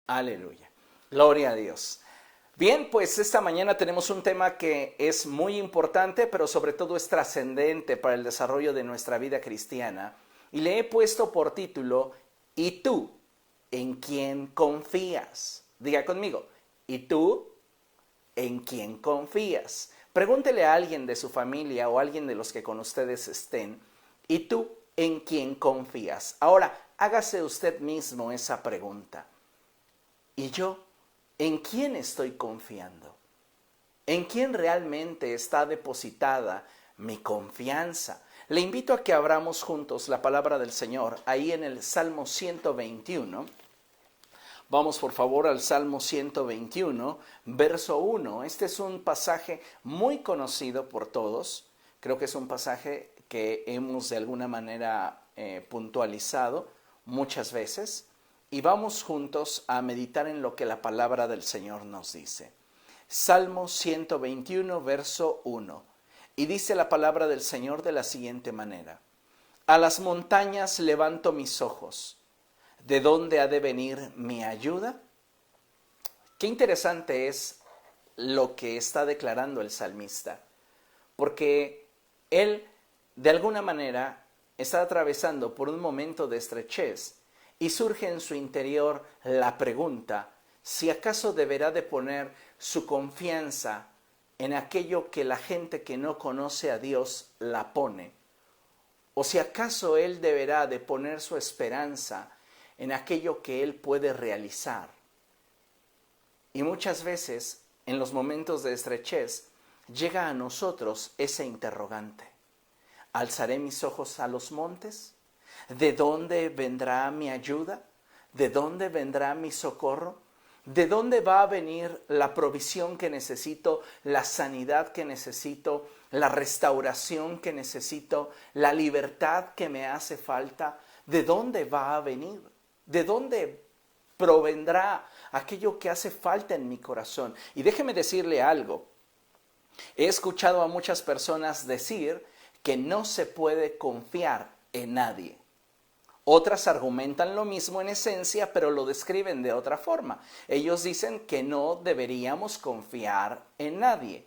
Aleluya. Gloria a Dios. Bien, pues esta mañana tenemos un tema que es muy importante, pero sobre todo es trascendente para el desarrollo de nuestra vida cristiana. Y le he puesto por título, ¿y tú en quién confías? Diga conmigo, ¿y tú en quién confías? Pregúntele a alguien de su familia o a alguien de los que con ustedes estén, ¿y tú en quién confías? Ahora, hágase usted mismo esa pregunta. ¿Y yo en quién estoy confiando? ¿En quién realmente está depositada mi confianza? Le invito a que abramos juntos la palabra del Señor ahí en el Salmo 121. Vamos por favor al Salmo 121, verso 1. Este es un pasaje muy conocido por todos. Creo que es un pasaje que hemos de alguna manera puntualizado muchas veces. Y vamos juntos a meditar en lo que la palabra del Señor nos dice. Salmo 121, verso 1. Y dice la palabra del Señor de la siguiente manera. A las montañas levanto mis ojos. ¿De dónde ha de venir mi ayuda? Qué interesante es lo que está declarando el salmista. Porque él, de alguna manera, está atravesando por un momento de estrechez. Y surge en su interior la pregunta, si acaso deberá de poner su confianza en aquello que la gente que no conoce a Dios la pone, o si acaso él deberá de poner su esperanza en aquello que él puede realizar. Y muchas veces, en los momentos de estrechez, llega a nosotros ese interrogante. ¿Alzaré mis ojos a los montes? ¿De dónde vendrá mi ayuda? ¿De dónde vendrá mi socorro? ¿De dónde va a venir la provisión que necesito, la sanidad que necesito, la restauración que necesito, la libertad que me hace falta? ¿De dónde va a venir? ¿De dónde provendrá aquello que hace falta en mi corazón? Y déjeme decirle algo. He escuchado a muchas personas decir que no se puede confiar en nadie. Otras argumentan lo mismo en esencia, pero lo describen de otra forma. Ellos dicen que no deberíamos confiar en nadie.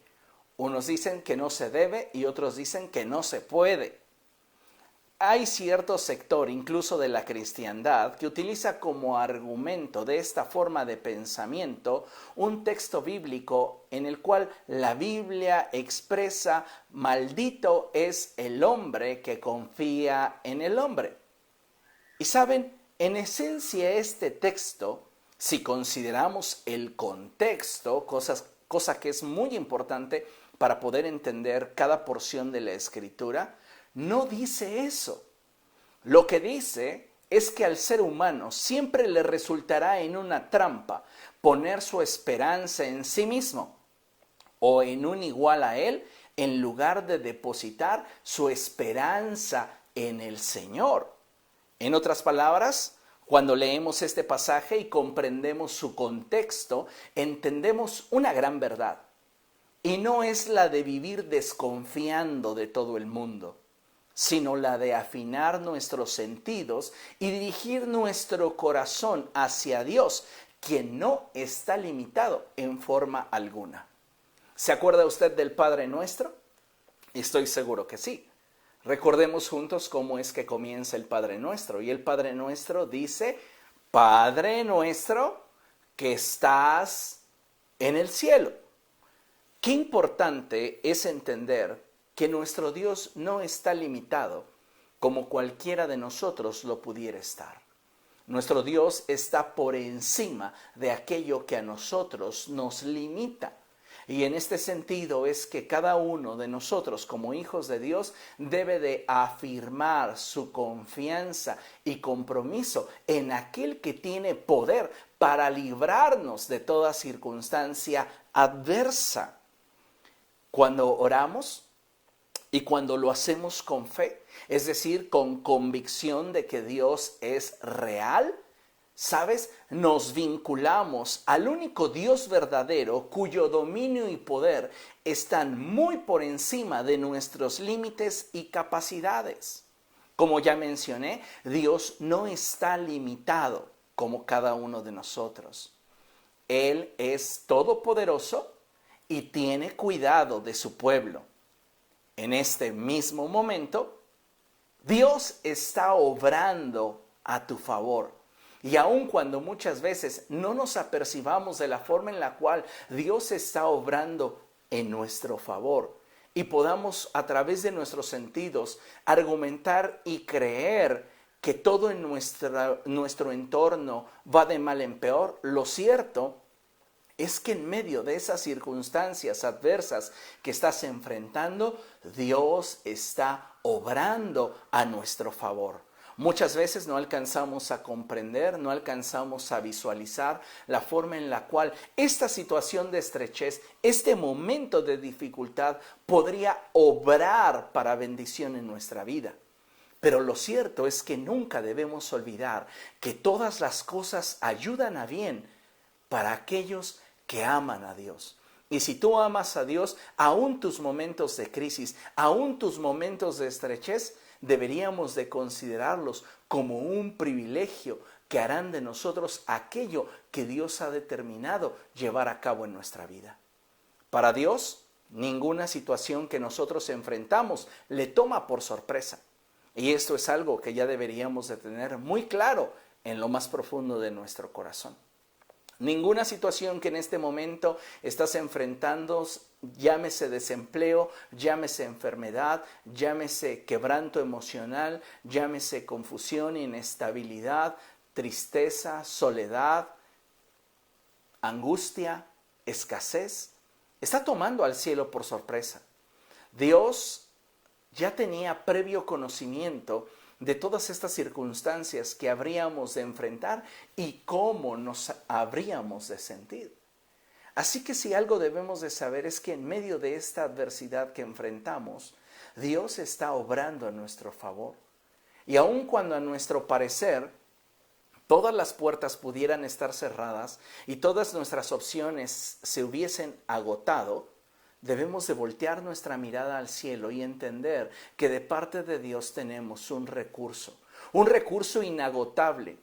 Unos dicen que no se debe y otros dicen que no se puede. Hay cierto sector, incluso de la cristiandad, que utiliza como argumento de esta forma de pensamiento un texto bíblico en el cual la Biblia expresa: maldito es el hombre que confía en el hombre. Y saben, en esencia este texto, si consideramos el contexto, cosa que es muy importante para poder entender cada porción de la Escritura, no dice eso. Lo que dice es que al ser humano siempre le resultará en una trampa poner su esperanza en sí mismo o en un igual a él, en lugar de depositar su esperanza en el Señor. En otras palabras, cuando leemos este pasaje y comprendemos su contexto, entendemos una gran verdad. Y no es la de vivir desconfiando de todo el mundo, sino la de afinar nuestros sentidos y dirigir nuestro corazón hacia Dios, quien no está limitado en forma alguna. ¿Se acuerda usted del Padre Nuestro? Estoy seguro que sí. Recordemos juntos cómo es que comienza el Padre Nuestro. Y el Padre Nuestro dice: Padre nuestro que estás en el cielo. Qué importante es entender que nuestro Dios no está limitado como cualquiera de nosotros lo pudiera estar. Nuestro Dios está por encima de aquello que a nosotros nos limita. Y en este sentido es que cada uno de nosotros como hijos de Dios debe de afirmar su confianza y compromiso en aquel que tiene poder para librarnos de toda circunstancia adversa. Cuando oramos y cuando lo hacemos con fe, es decir, con convicción de que Dios es real, ¿sabes? Nos vinculamos al único Dios verdadero cuyo dominio y poder están muy por encima de nuestros límites y capacidades. Como ya mencioné, Dios no está limitado. como cada uno de nosotros. Él es todopoderoso y tiene cuidado de su pueblo. En este mismo momento, Dios está obrando a tu favor. Y aun cuando muchas veces no nos apercibamos de la forma en la cual Dios está obrando en nuestro favor y podamos a través de nuestros sentidos argumentar y creer que todo en nuestro entorno va de mal en peor, lo cierto es que en medio de esas circunstancias adversas que estás enfrentando, Dios está obrando a nuestro favor. Muchas veces no alcanzamos a comprender, no alcanzamos a visualizar la forma en la cual esta situación de estrechez, este momento de dificultad podría obrar para bendición en nuestra vida. Pero lo cierto es que nunca debemos olvidar que todas las cosas ayudan a bien para aquellos que aman a Dios. Y si tú amas a Dios, aún tus momentos de crisis, aún tus momentos de estrechez, deberíamos de considerarlos como un privilegio que harán de nosotros aquello que Dios ha determinado llevar a cabo en nuestra vida. Para Dios, ninguna situación que nosotros enfrentamos le toma por sorpresa. Y esto es algo que ya deberíamos de tener muy claro en lo más profundo de nuestro corazón. Ninguna situación que en este momento estás enfrentando, llámese desempleo, llámese enfermedad, llámese quebranto emocional, llámese confusión, inestabilidad, tristeza, soledad, angustia, escasez, está tomando al cielo por sorpresa. Dios ya tenía previo conocimiento de todas estas circunstancias que habríamos de enfrentar y cómo nos habríamos de sentir. Así que si algo debemos de saber es que en medio de esta adversidad que enfrentamos, Dios está obrando a nuestro favor. Y aun cuando a nuestro parecer todas las puertas pudieran estar cerradas y todas nuestras opciones se hubiesen agotado, debemos de voltear nuestra mirada al cielo y entender que de parte de Dios tenemos un recurso inagotable,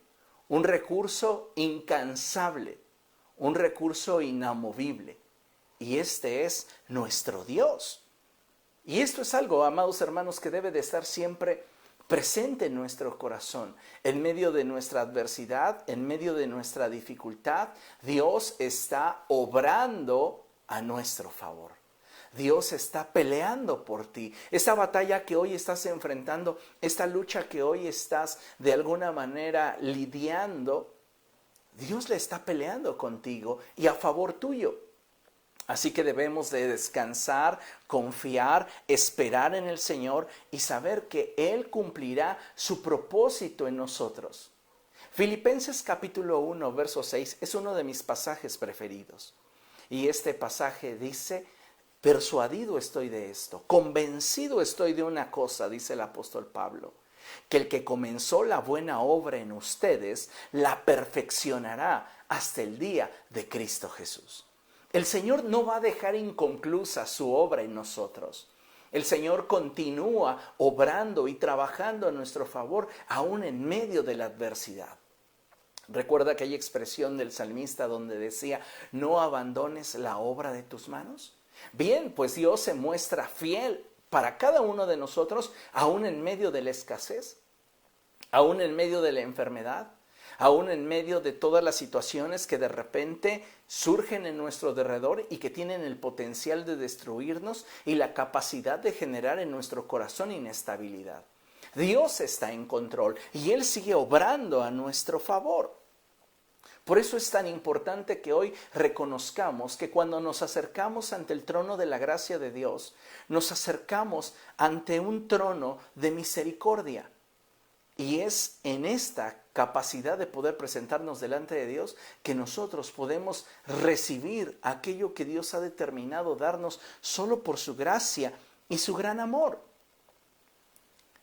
un recurso incansable, un recurso inamovible. Y este es nuestro Dios. Y esto es algo, amados hermanos, que debe de estar siempre presente en nuestro corazón. En medio de nuestra adversidad, en medio de nuestra dificultad, Dios está obrando a nuestro favor. Dios está peleando por ti. Esa batalla que hoy estás enfrentando, esta lucha que hoy estás de alguna manera lidiando, Dios le está peleando contigo y a favor tuyo. Así que debemos de descansar, confiar, esperar en el Señor y saber que Él cumplirá su propósito en nosotros. Filipenses capítulo 1, verso 6 es uno de mis pasajes preferidos. Y este pasaje dice: persuadido estoy de esto, convencido estoy de una cosa, dice el apóstol Pablo, que el que comenzó la buena obra en ustedes, la perfeccionará hasta el día de Cristo Jesús. El Señor no va a dejar inconclusa su obra en nosotros. El Señor continúa obrando y trabajando a nuestro favor, aún en medio de la adversidad. ¿Recuerda aquella expresión del salmista donde decía: no abandones la obra de tus manos? Bien, pues Dios se muestra fiel para cada uno de nosotros, aún en medio de la escasez, aún en medio de la enfermedad, aún en medio de todas las situaciones que de repente surgen en nuestro derredor y que tienen el potencial de destruirnos y la capacidad de generar en nuestro corazón inestabilidad. Dios está en control y Él sigue obrando a nuestro favor. Por eso es tan importante que hoy reconozcamos que cuando nos acercamos ante el trono de la gracia de Dios, nos acercamos ante un trono de misericordia. Y es en esta capacidad de poder presentarnos delante de Dios que nosotros podemos recibir aquello que Dios ha determinado darnos solo por su gracia y su gran amor.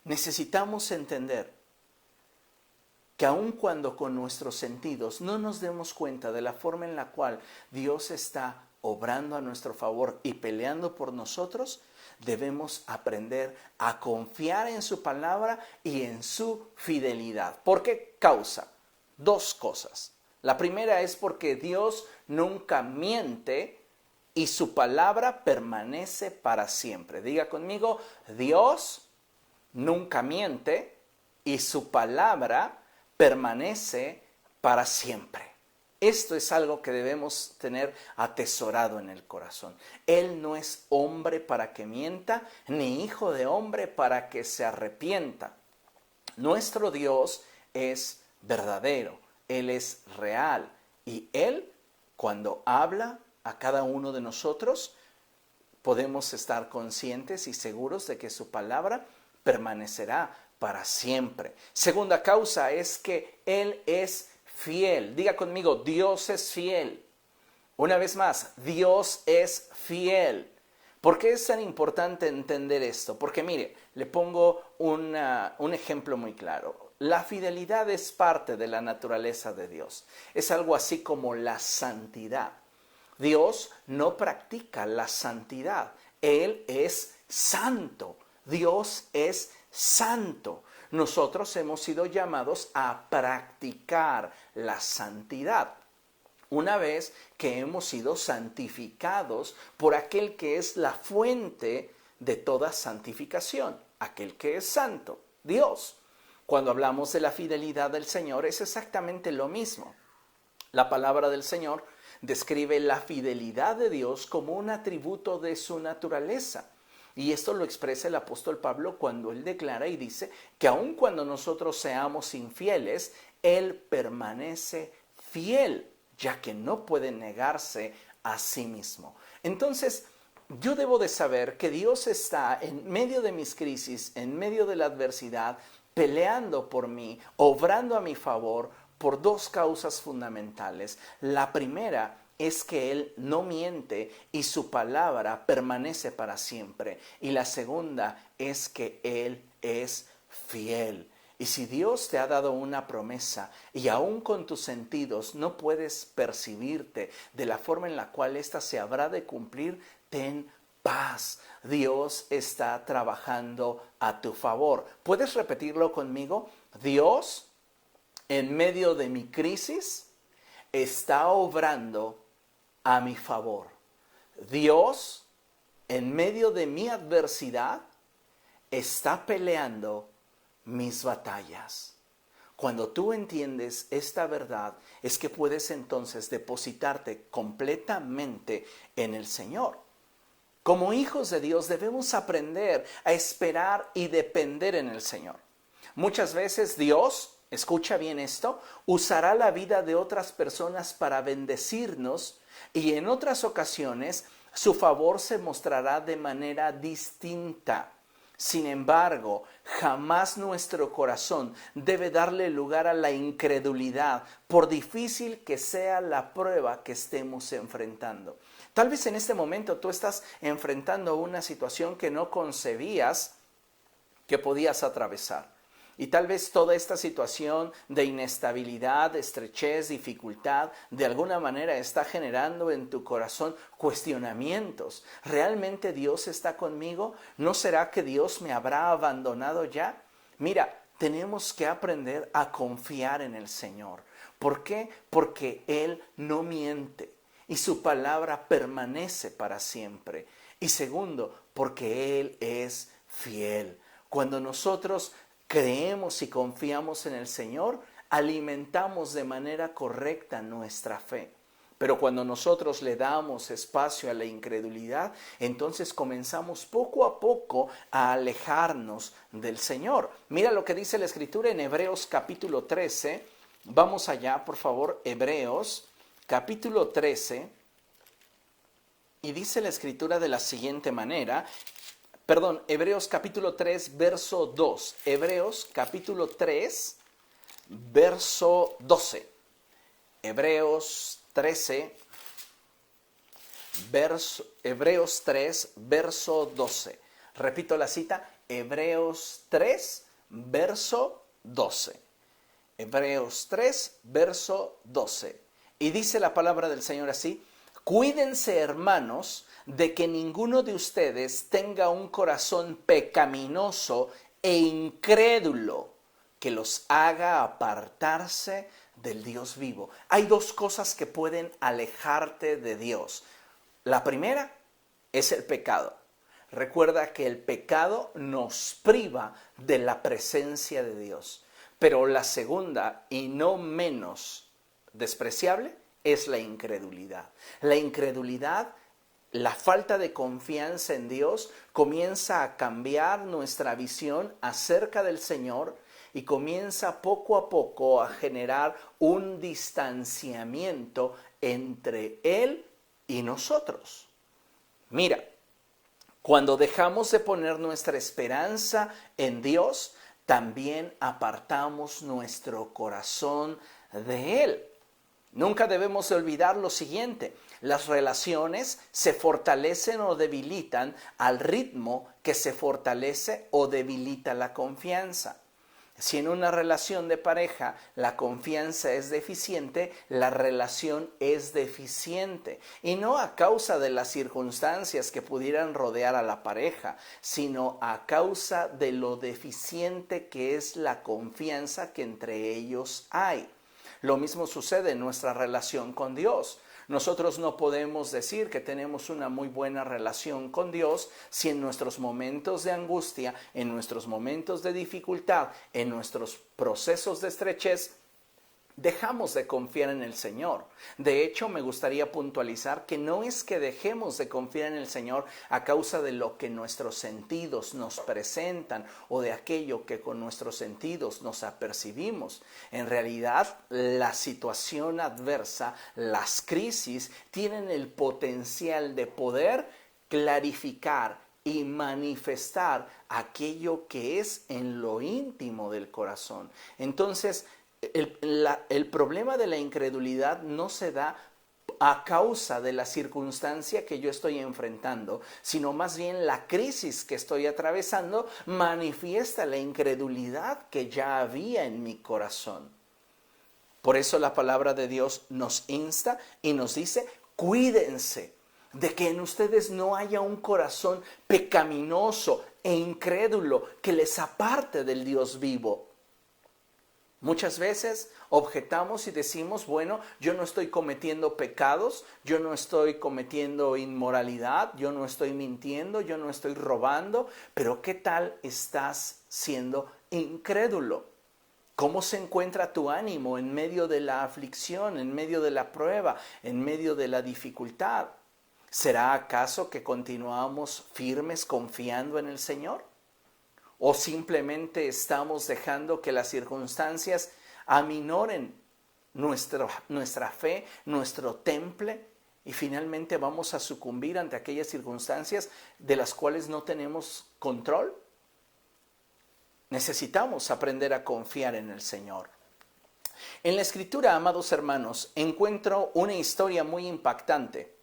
Necesitamos entender que aun cuando con nuestros sentidos no nos demos cuenta de la forma en la cual Dios está obrando a nuestro favor y peleando por nosotros, debemos aprender a confiar en su palabra y en su fidelidad. ¿Por qué causa? dos cosas. La primera es porque Dios nunca miente y su palabra permanece para siempre. Diga conmigo, Dios nunca miente y su palabra permanece para siempre. Esto es algo que debemos tener atesorado en el corazón. Él no es hombre para que mienta, ni hijo de hombre para que se arrepienta. Nuestro Dios es verdadero, Él es real y Él, cuando habla a cada uno de nosotros, podemos estar conscientes y seguros de que su palabra permanecerá para siempre. Segunda causa es que Él es fiel. Diga conmigo, Dios es fiel. Una vez más, Dios es fiel. ¿Por qué es tan importante entender esto? Porque mire, le pongo un ejemplo muy claro. La fidelidad es parte de la naturaleza de Dios. Es algo así como la santidad. Dios no practica la santidad. Él es santo. Dios es santo. Nosotros hemos sido llamados a practicar la santidad. Una vez que hemos sido santificados por aquel que es la fuente de toda santificación, aquel que es santo, Dios. Cuando hablamos de la fidelidad del Señor es exactamente lo mismo. La palabra del Señor describe la fidelidad de Dios como un atributo de su naturaleza. Y esto lo expresa el apóstol Pablo cuando él declara y dice que aun cuando nosotros seamos infieles, Él permanece fiel, ya que no puede negarse a sí mismo. Entonces, yo debo de saber que Dios está en medio de mis crisis, en medio de la adversidad, peleando por mí, obrando a mi favor por dos causas fundamentales. La primera es que Él no miente y su palabra permanece para siempre. Y la segunda es que Él es fiel. Y si Dios te ha dado una promesa y aún con tus sentidos no puedes percibirte de la forma en la cual ésta se habrá de cumplir, ten paz. Dios está trabajando a tu favor. ¿Puedes repetirlo conmigo? Dios, en medio de mi crisis, está obrando a mi favor. Dios, en medio de mi adversidad, está peleando mis batallas. Cuando tú entiendes esta verdad, es que puedes entonces depositarte completamente en el Señor. Como hijos de Dios debemos aprender a esperar y depender en el Señor. Muchas veces Dios, escucha bien esto, usará la vida de otras personas para bendecirnos y en otras ocasiones su favor se mostrará de manera distinta. Sin embargo, jamás nuestro corazón debe darle lugar a la incredulidad, por difícil que sea la prueba que estemos enfrentando. Tal vez en este momento tú estás enfrentando una situación que no concebías que podías atravesar. Y tal vez toda esta situación de inestabilidad, estrechez, dificultad, de alguna manera está generando en tu corazón cuestionamientos. ¿Realmente Dios está conmigo? ¿No será que Dios me habrá abandonado ya? Mira, tenemos que aprender a confiar en el Señor. ¿Por qué? Porque Él no miente y su palabra permanece para siempre. Y segundo, porque Él es fiel. Cuando nosotros creemos y confiamos en el Señor, alimentamos de manera correcta nuestra fe. Pero cuando nosotros le damos espacio a la incredulidad, entonces comenzamos poco a poco a alejarnos del Señor. Mira lo que dice la Escritura en Hebreos capítulo 13. Vamos allá, por favor, Hebreos capítulo 13. Y dice la Escritura de la siguiente manera. Hebreos capítulo 3, verso 2. Hebreos capítulo 3, verso 12. Hebreos 13, Hebreos 3, verso 12. Repito la cita, Hebreos 3, verso 12. Hebreos 3, verso 12. Y dice la palabra del Señor así: cuídense, hermanos, de que ninguno de ustedes tenga un corazón pecaminoso e incrédulo que los haga apartarse del Dios vivo. Hay dos cosas que pueden alejarte de Dios. La primera es el pecado. Recuerda que el pecado nos priva de la presencia de Dios. Pero la segunda, y no menos despreciable, es la incredulidad. La incredulidad, la falta de confianza en Dios, comienza a cambiar nuestra visión acerca del Señor y comienza poco a poco a generar un distanciamiento entre Él y nosotros. Mira, cuando dejamos de poner nuestra esperanza en Dios, también apartamos nuestro corazón de Él. Nunca debemos olvidar lo siguiente: las relaciones se fortalecen o debilitan al ritmo que se fortalece o debilita la confianza. Si en una relación de pareja la confianza es deficiente, la relación es deficiente. Y no a causa de las circunstancias que pudieran rodear a la pareja, sino a causa de lo deficiente que es la confianza que entre ellos hay. Lo mismo sucede en nuestra relación con Dios. Nosotros no podemos decir que tenemos una muy buena relación con Dios si en nuestros momentos de angustia, en nuestros momentos de dificultad, en nuestros procesos de estrechez, dejamos de confiar en el Señor. De hecho, me gustaría puntualizar que no es que dejemos de confiar en el Señor a causa de lo que nuestros sentidos nos presentan o de aquello que con nuestros sentidos nos apercibimos. En realidad, la situación adversa, las crisis, tienen el potencial de poder clarificar y manifestar aquello que es en lo íntimo del corazón. Entonces, el problema de la incredulidad no se da a causa de la circunstancia que yo estoy enfrentando, sino más bien la crisis que estoy atravesando manifiesta la incredulidad que ya había en mi corazón. Por eso la palabra de Dios nos insta y nos dice: cuídense de que en ustedes no haya un corazón pecaminoso e incrédulo que les aparte del Dios vivo. Muchas veces objetamos y decimos: bueno, yo no estoy cometiendo pecados, yo no estoy cometiendo inmoralidad, yo no estoy mintiendo, yo no estoy robando, pero ¿qué tal estás siendo incrédulo? ¿Cómo se encuentra tu ánimo en medio de la aflicción, en medio de la prueba, en medio de la dificultad? ¿Será acaso que continuamos firmes confiando en el Señor? ¿O simplemente estamos dejando que las circunstancias aminoren nuestra fe, nuestro temple, y finalmente vamos a sucumbir ante aquellas circunstancias de las cuales no tenemos control? Necesitamos aprender a confiar en el Señor. En la Escritura, amados hermanos, encuentro una historia muy impactante,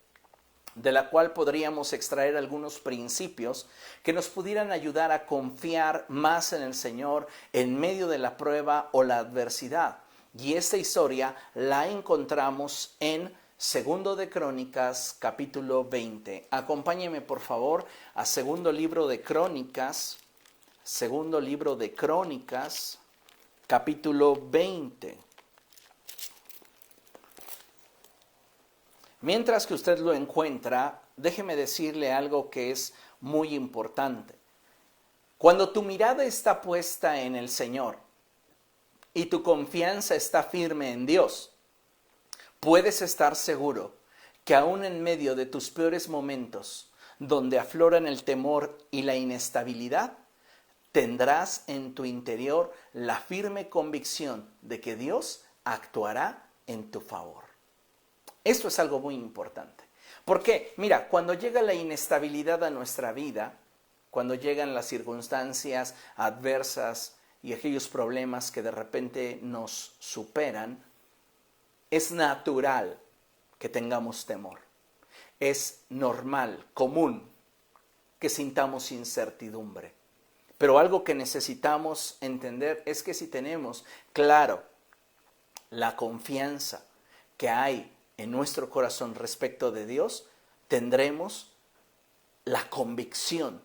de la cual podríamos extraer algunos principios que nos pudieran ayudar a confiar más en el Señor en medio de la prueba o la adversidad. Y esta historia la encontramos en Segundo de Crónicas, capítulo 20. Acompáñeme, por favor, a Segundo libro de Crónicas, capítulo 20. Mientras que usted lo encuentra, déjeme decirle algo que es muy importante. Cuando tu mirada está puesta en el Señor y tu confianza está firme en Dios, puedes estar seguro que aún en medio de tus peores momentos, donde afloran el temor y la inestabilidad, tendrás en tu interior la firme convicción de que Dios actuará en tu favor. Esto es algo muy importante. ¿Por qué? Mira, cuando llega la inestabilidad a nuestra vida, cuando llegan las circunstancias adversas y aquellos problemas que de repente nos superan, es natural que tengamos temor. Es normal, común, que sintamos incertidumbre. Pero algo que necesitamos entender es que si tenemos claro la confianza que hay en nuestro corazón respecto de Dios, tendremos la convicción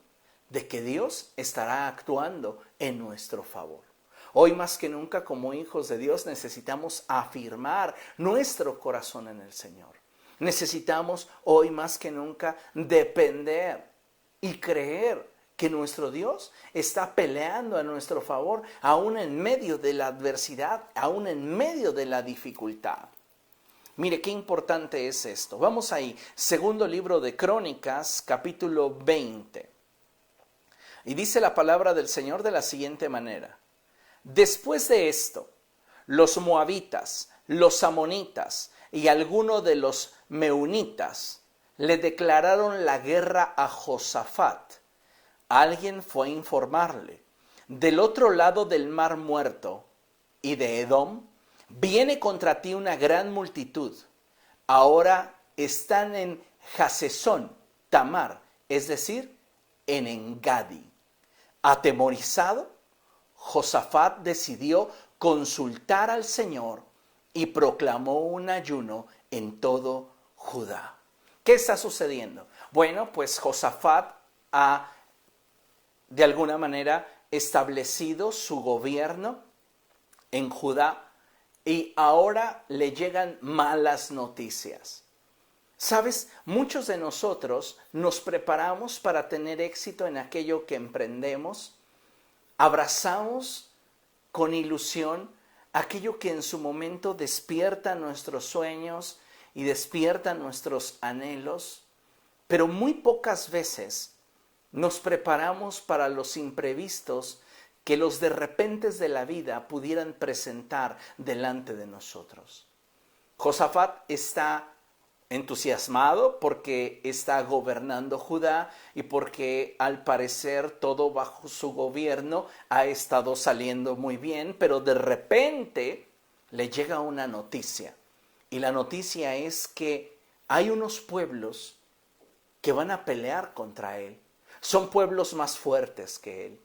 de que Dios estará actuando en nuestro favor. Hoy más que nunca, como hijos de Dios, necesitamos afirmar nuestro corazón en el Señor. Necesitamos hoy más que nunca depender y creer que nuestro Dios está peleando a nuestro favor, aún en medio de la adversidad, aún en medio de la dificultad. Mire qué importante es esto. Vamos ahí, segundo libro de Crónicas, capítulo 20. Y dice la palabra del Señor de la siguiente manera. Después de esto, los moabitas, los amonitas y algunos de los meunitas le declararon la guerra a Josafat. Alguien fue a informarle. Del otro lado del mar Muerto y de Edom, viene contra ti una gran multitud. Ahora están en Hasesón, Tamar, es decir, en Engadi. Atemorizado, Josafat decidió consultar al Señor y proclamó un ayuno en todo Judá. ¿Qué está sucediendo? Bueno, pues Josafat ha de alguna manera establecido su gobierno en Judá y ahora le llegan malas noticias. ¿Sabes? Muchos de nosotros nos preparamos para tener éxito en aquello que emprendemos. Abrazamos con ilusión aquello que en su momento despierta nuestros sueños y despierta nuestros anhelos, pero muy pocas veces nos preparamos para los imprevistos que los de repentes de la vida pudieran presentar delante de nosotros. Josafat está entusiasmado porque está gobernando Judá y porque al parecer todo bajo su gobierno ha estado saliendo muy bien, pero de repente le llega una noticia. Y la noticia es que hay unos pueblos que van a pelear contra él. Son pueblos más fuertes que él.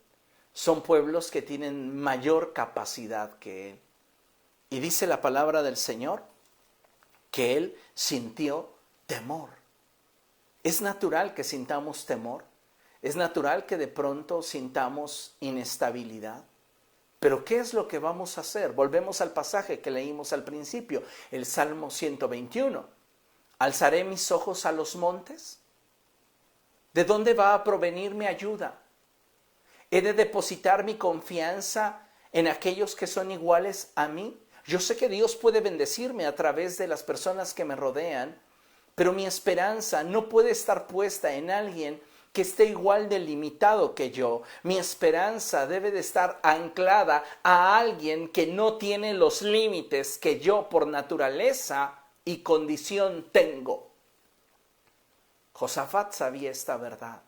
Son pueblos que tienen mayor capacidad que él. Y dice la palabra del Señor que él sintió temor. Es natural que sintamos temor. Es natural que de pronto sintamos inestabilidad. Pero ¿qué es lo que vamos a hacer? Volvemos al pasaje que leímos al principio, el Salmo 121. ¿Alzaré mis ojos a los montes? ¿De dónde va a provenir mi ayuda? ¿He de depositar mi confianza en aquellos que son iguales a mí? Yo sé que Dios puede bendecirme a través de las personas que me rodean, pero mi esperanza no puede estar puesta en alguien que esté igual de limitado que yo. Mi esperanza debe de estar anclada a alguien que no tiene los límites que yo por naturaleza y condición tengo. Josafat sabía esta verdad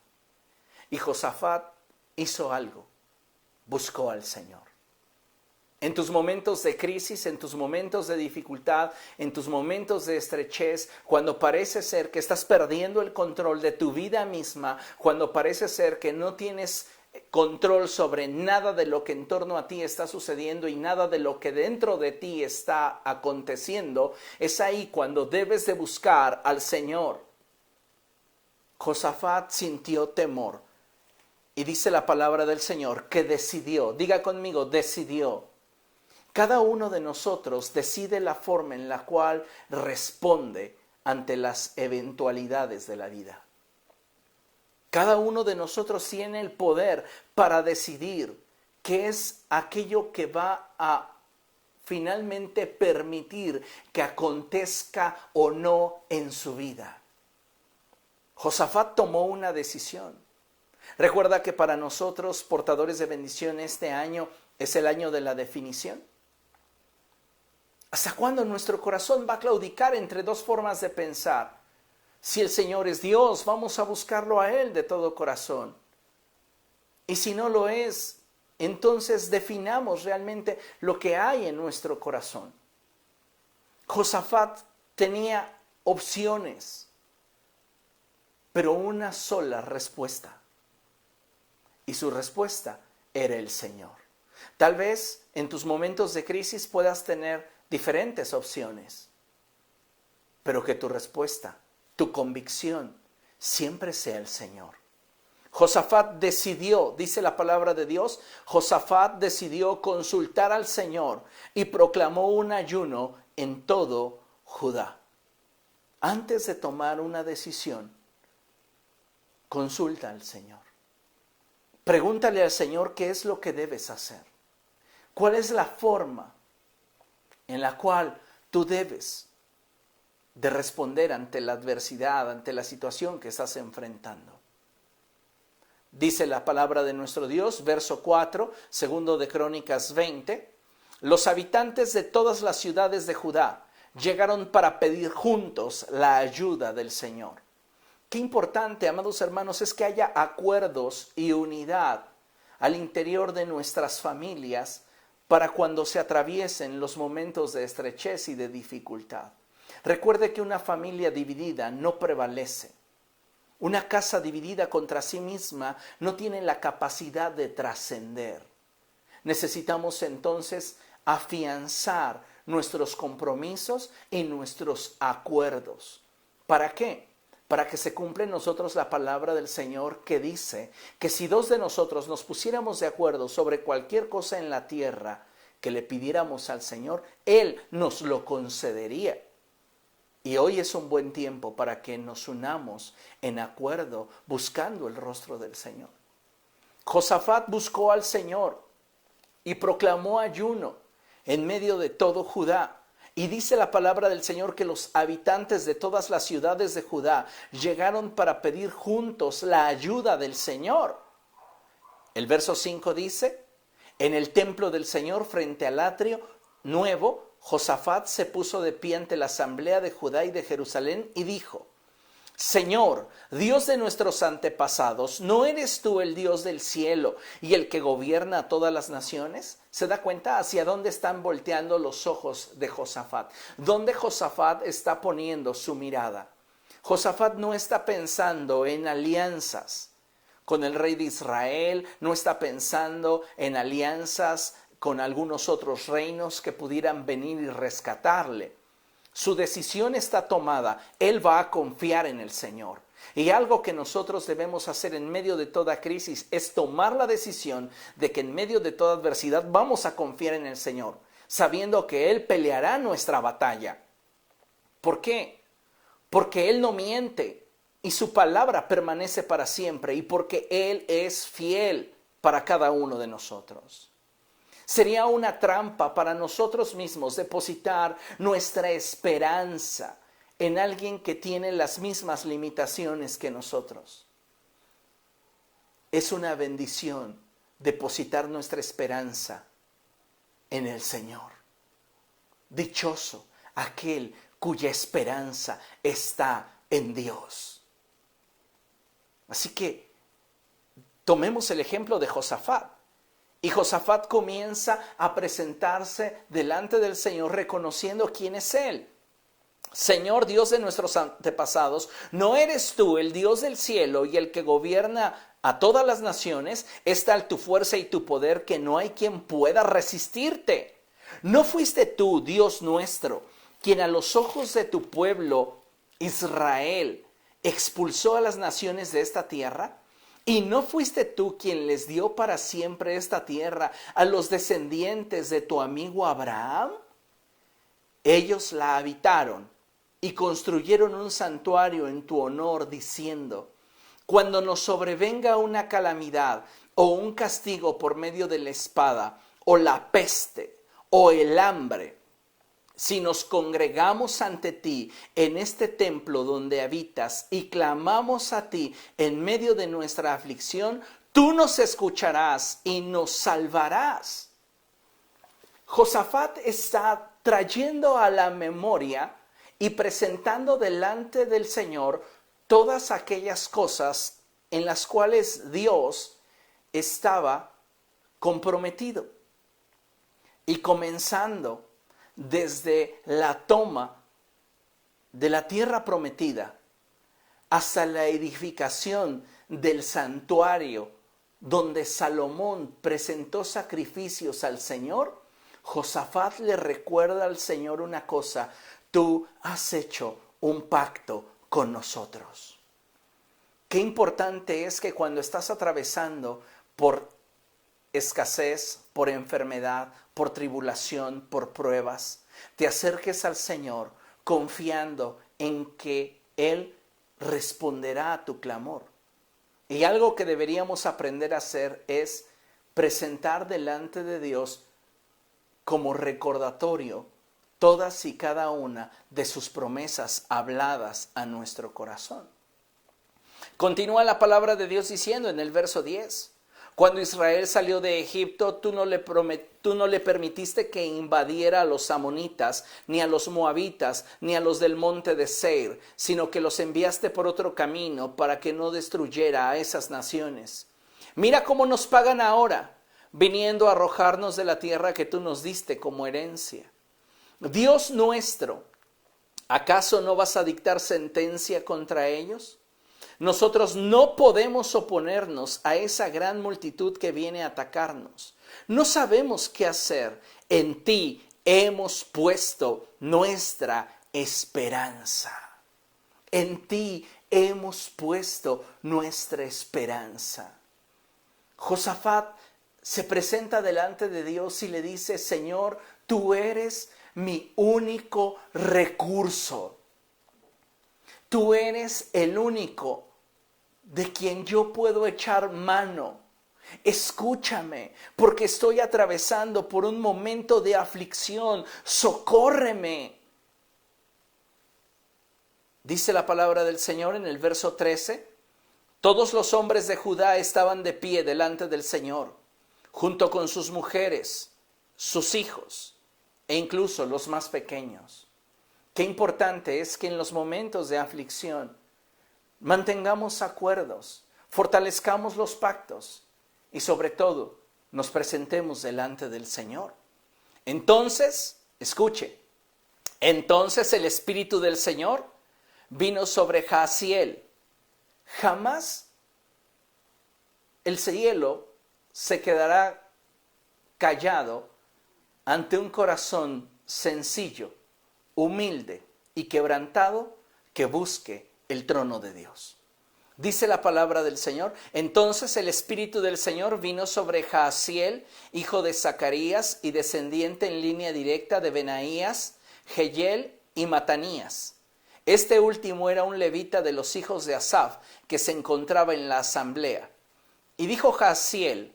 y Josafat hizo algo, buscó al Señor. En tus momentos de crisis, en tus momentos de dificultad, en tus momentos de estrechez, cuando parece ser que estás perdiendo el control de tu vida misma, cuando parece ser que no tienes control sobre nada de lo que en torno a ti está sucediendo y nada de lo que dentro de ti está aconteciendo, es ahí cuando debes de buscar al Señor. Josafat sintió temor y dice la palabra del Señor que decidió, diga conmigo, decidió. Cada uno de nosotros decide la forma en la cual responde ante las eventualidades de la vida. Cada uno de nosotros tiene el poder para decidir qué es aquello que va a finalmente permitir que acontezca o no en su vida. Josafat tomó una decisión. Recuerda que para nosotros, portadores de bendición, este año es el año de la definición. ¿Hasta cuándo nuestro corazón va a claudicar entre dos formas de pensar? Si el Señor es Dios, vamos a buscarlo a Él de todo corazón. Y si no lo es, entonces definamos realmente lo que hay en nuestro corazón. Josafat tenía opciones, pero una sola respuesta. Y su respuesta era el Señor. Tal vez en tus momentos de crisis puedas tener diferentes opciones, pero que tu respuesta, tu convicción, siempre sea el Señor. Josafat decidió, dice la palabra de Dios, Josafat decidió consultar al Señor y proclamó un ayuno en todo Judá. Antes de tomar una decisión, consulta al Señor. Pregúntale al Señor qué es lo que debes hacer. ¿Cuál es la forma en la cual tú debes de responder ante la adversidad, ante la situación que estás enfrentando? Dice la palabra de nuestro Dios, verso 4, segundo de Crónicas 20, los habitantes de todas las ciudades de Judá llegaron para pedir juntos la ayuda del Señor. Qué importante, amados hermanos, es que haya acuerdos y unidad al interior de nuestras familias para cuando se atraviesen los momentos de estrechez y de dificultad. Recuerde que una familia dividida no prevalece. Una casa dividida contra sí misma no tiene la capacidad de trascender. Necesitamos entonces afianzar nuestros compromisos y nuestros acuerdos. ¿Para qué? Para que se cumpla en nosotros la palabra del Señor que dice que si dos de nosotros nos pusiéramos de acuerdo sobre cualquier cosa en la tierra que le pidiéramos al Señor, Él nos lo concedería. Y hoy es un buen tiempo para que nos unamos en acuerdo buscando el rostro del Señor. Josafat buscó al Señor y proclamó ayuno en medio de todo Judá. Y dice la palabra del Señor que los habitantes de todas las ciudades de Judá llegaron para pedir juntos la ayuda del Señor. El verso 5 dice, en el templo del Señor frente al atrio nuevo, Josafat se puso de pie ante la asamblea de Judá y de Jerusalén y dijo, Señor, Dios de nuestros antepasados, ¿no eres tú el Dios del cielo y el que gobierna a todas las naciones? ¿Se da cuenta hacia dónde están volteando los ojos de Josafat? ¿Dónde Josafat está poniendo su mirada? Josafat no está pensando en alianzas con el rey de Israel, no está pensando en alianzas con algunos otros reinos que pudieran venir y rescatarle. Su decisión está tomada. Él va a confiar en el Señor. Y algo que nosotros debemos hacer en medio de toda crisis es tomar la decisión de que en medio de toda adversidad vamos a confiar en el Señor, sabiendo que Él peleará nuestra batalla. ¿Por qué? Porque Él no miente y su palabra permanece para siempre y porque Él es fiel para cada uno de nosotros. Sería una trampa para nosotros mismos depositar nuestra esperanza en alguien que tiene las mismas limitaciones que nosotros. Es una bendición depositar nuestra esperanza en el Señor. Dichoso aquel cuya esperanza está en Dios. Así que tomemos el ejemplo de Josafat. Y Josafat comienza a presentarse delante del Señor reconociendo quién es Él. Señor Dios de nuestros antepasados, ¿no eres tú el Dios del cielo y el que gobierna a todas las naciones? Es tal tu fuerza y tu poder que no hay quien pueda resistirte. ¿No fuiste tú, Dios nuestro, quien a los ojos de tu pueblo Israel expulsó a las naciones de esta tierra? ¿Y no fuiste tú quien les dio para siempre esta tierra a los descendientes de tu amigo Abraham? Ellos la habitaron y construyeron un santuario en tu honor, diciendo, cuando nos sobrevenga una calamidad o un castigo por medio de la espada, o la peste, o el hambre, si nos congregamos ante ti en este templo donde habitas y clamamos a ti en medio de nuestra aflicción, tú nos escucharás y nos salvarás. Josafat está trayendo a la memoria y presentando delante del Señor todas aquellas cosas en las cuales Dios estaba comprometido. Y comenzando desde la toma de la tierra prometida hasta la edificación del santuario donde Salomón presentó sacrificios al Señor, Josafat le recuerda al Señor una cosa: tú has hecho un pacto con nosotros. Qué importante es que cuando estás atravesando por escasez, por enfermedad, por tribulación, por pruebas, te acerques al Señor confiando en que Él responderá a tu clamor. Y algo que deberíamos aprender a hacer es presentar delante de Dios como recordatorio todas y cada una de sus promesas habladas a nuestro corazón. Continúa la palabra de Dios diciendo en el verso 10, cuando Israel salió de Egipto, tú no le permitiste que invadiera a los amonitas, ni a los moabitas, ni a los del monte de Seir, sino que los enviaste por otro camino para que no destruyera a esas naciones. Mira cómo nos pagan ahora, viniendo a arrojarnos de la tierra que tú nos diste como herencia. Dios nuestro, ¿acaso no vas a dictar sentencia contra ellos? Nosotros no podemos oponernos a esa gran multitud que viene a atacarnos. No sabemos qué hacer. En ti hemos puesto nuestra esperanza. En ti hemos puesto nuestra esperanza. Josafat se presenta delante de Dios y le dice, Señor, tú eres mi único recurso. Tú eres el único de quien yo puedo echar mano. Escúchame, porque estoy atravesando por un momento de aflicción. Socórreme. Dice la palabra del Señor en el verso 13. Todos los hombres de Judá estaban de pie delante del Señor, junto con sus mujeres, sus hijos e incluso los más pequeños. Qué importante es que en los momentos de aflicción mantengamos acuerdos, fortalezcamos los pactos y sobre todo nos presentemos delante del Señor. Entonces, escuche, entonces el Espíritu del Señor vino sobre Jaasiel. Jamás el cielo se quedará callado ante un corazón sencillo, humilde y quebrantado que busque el trono de Dios. Dice la palabra del Señor, entonces el Espíritu del Señor vino sobre Jaasiel, hijo de Zacarías y descendiente en línea directa de Benaías, Jehiel y Matanías. Este último era un levita de los hijos de Asaf, que se encontraba en la asamblea. Y dijo Jaasiel,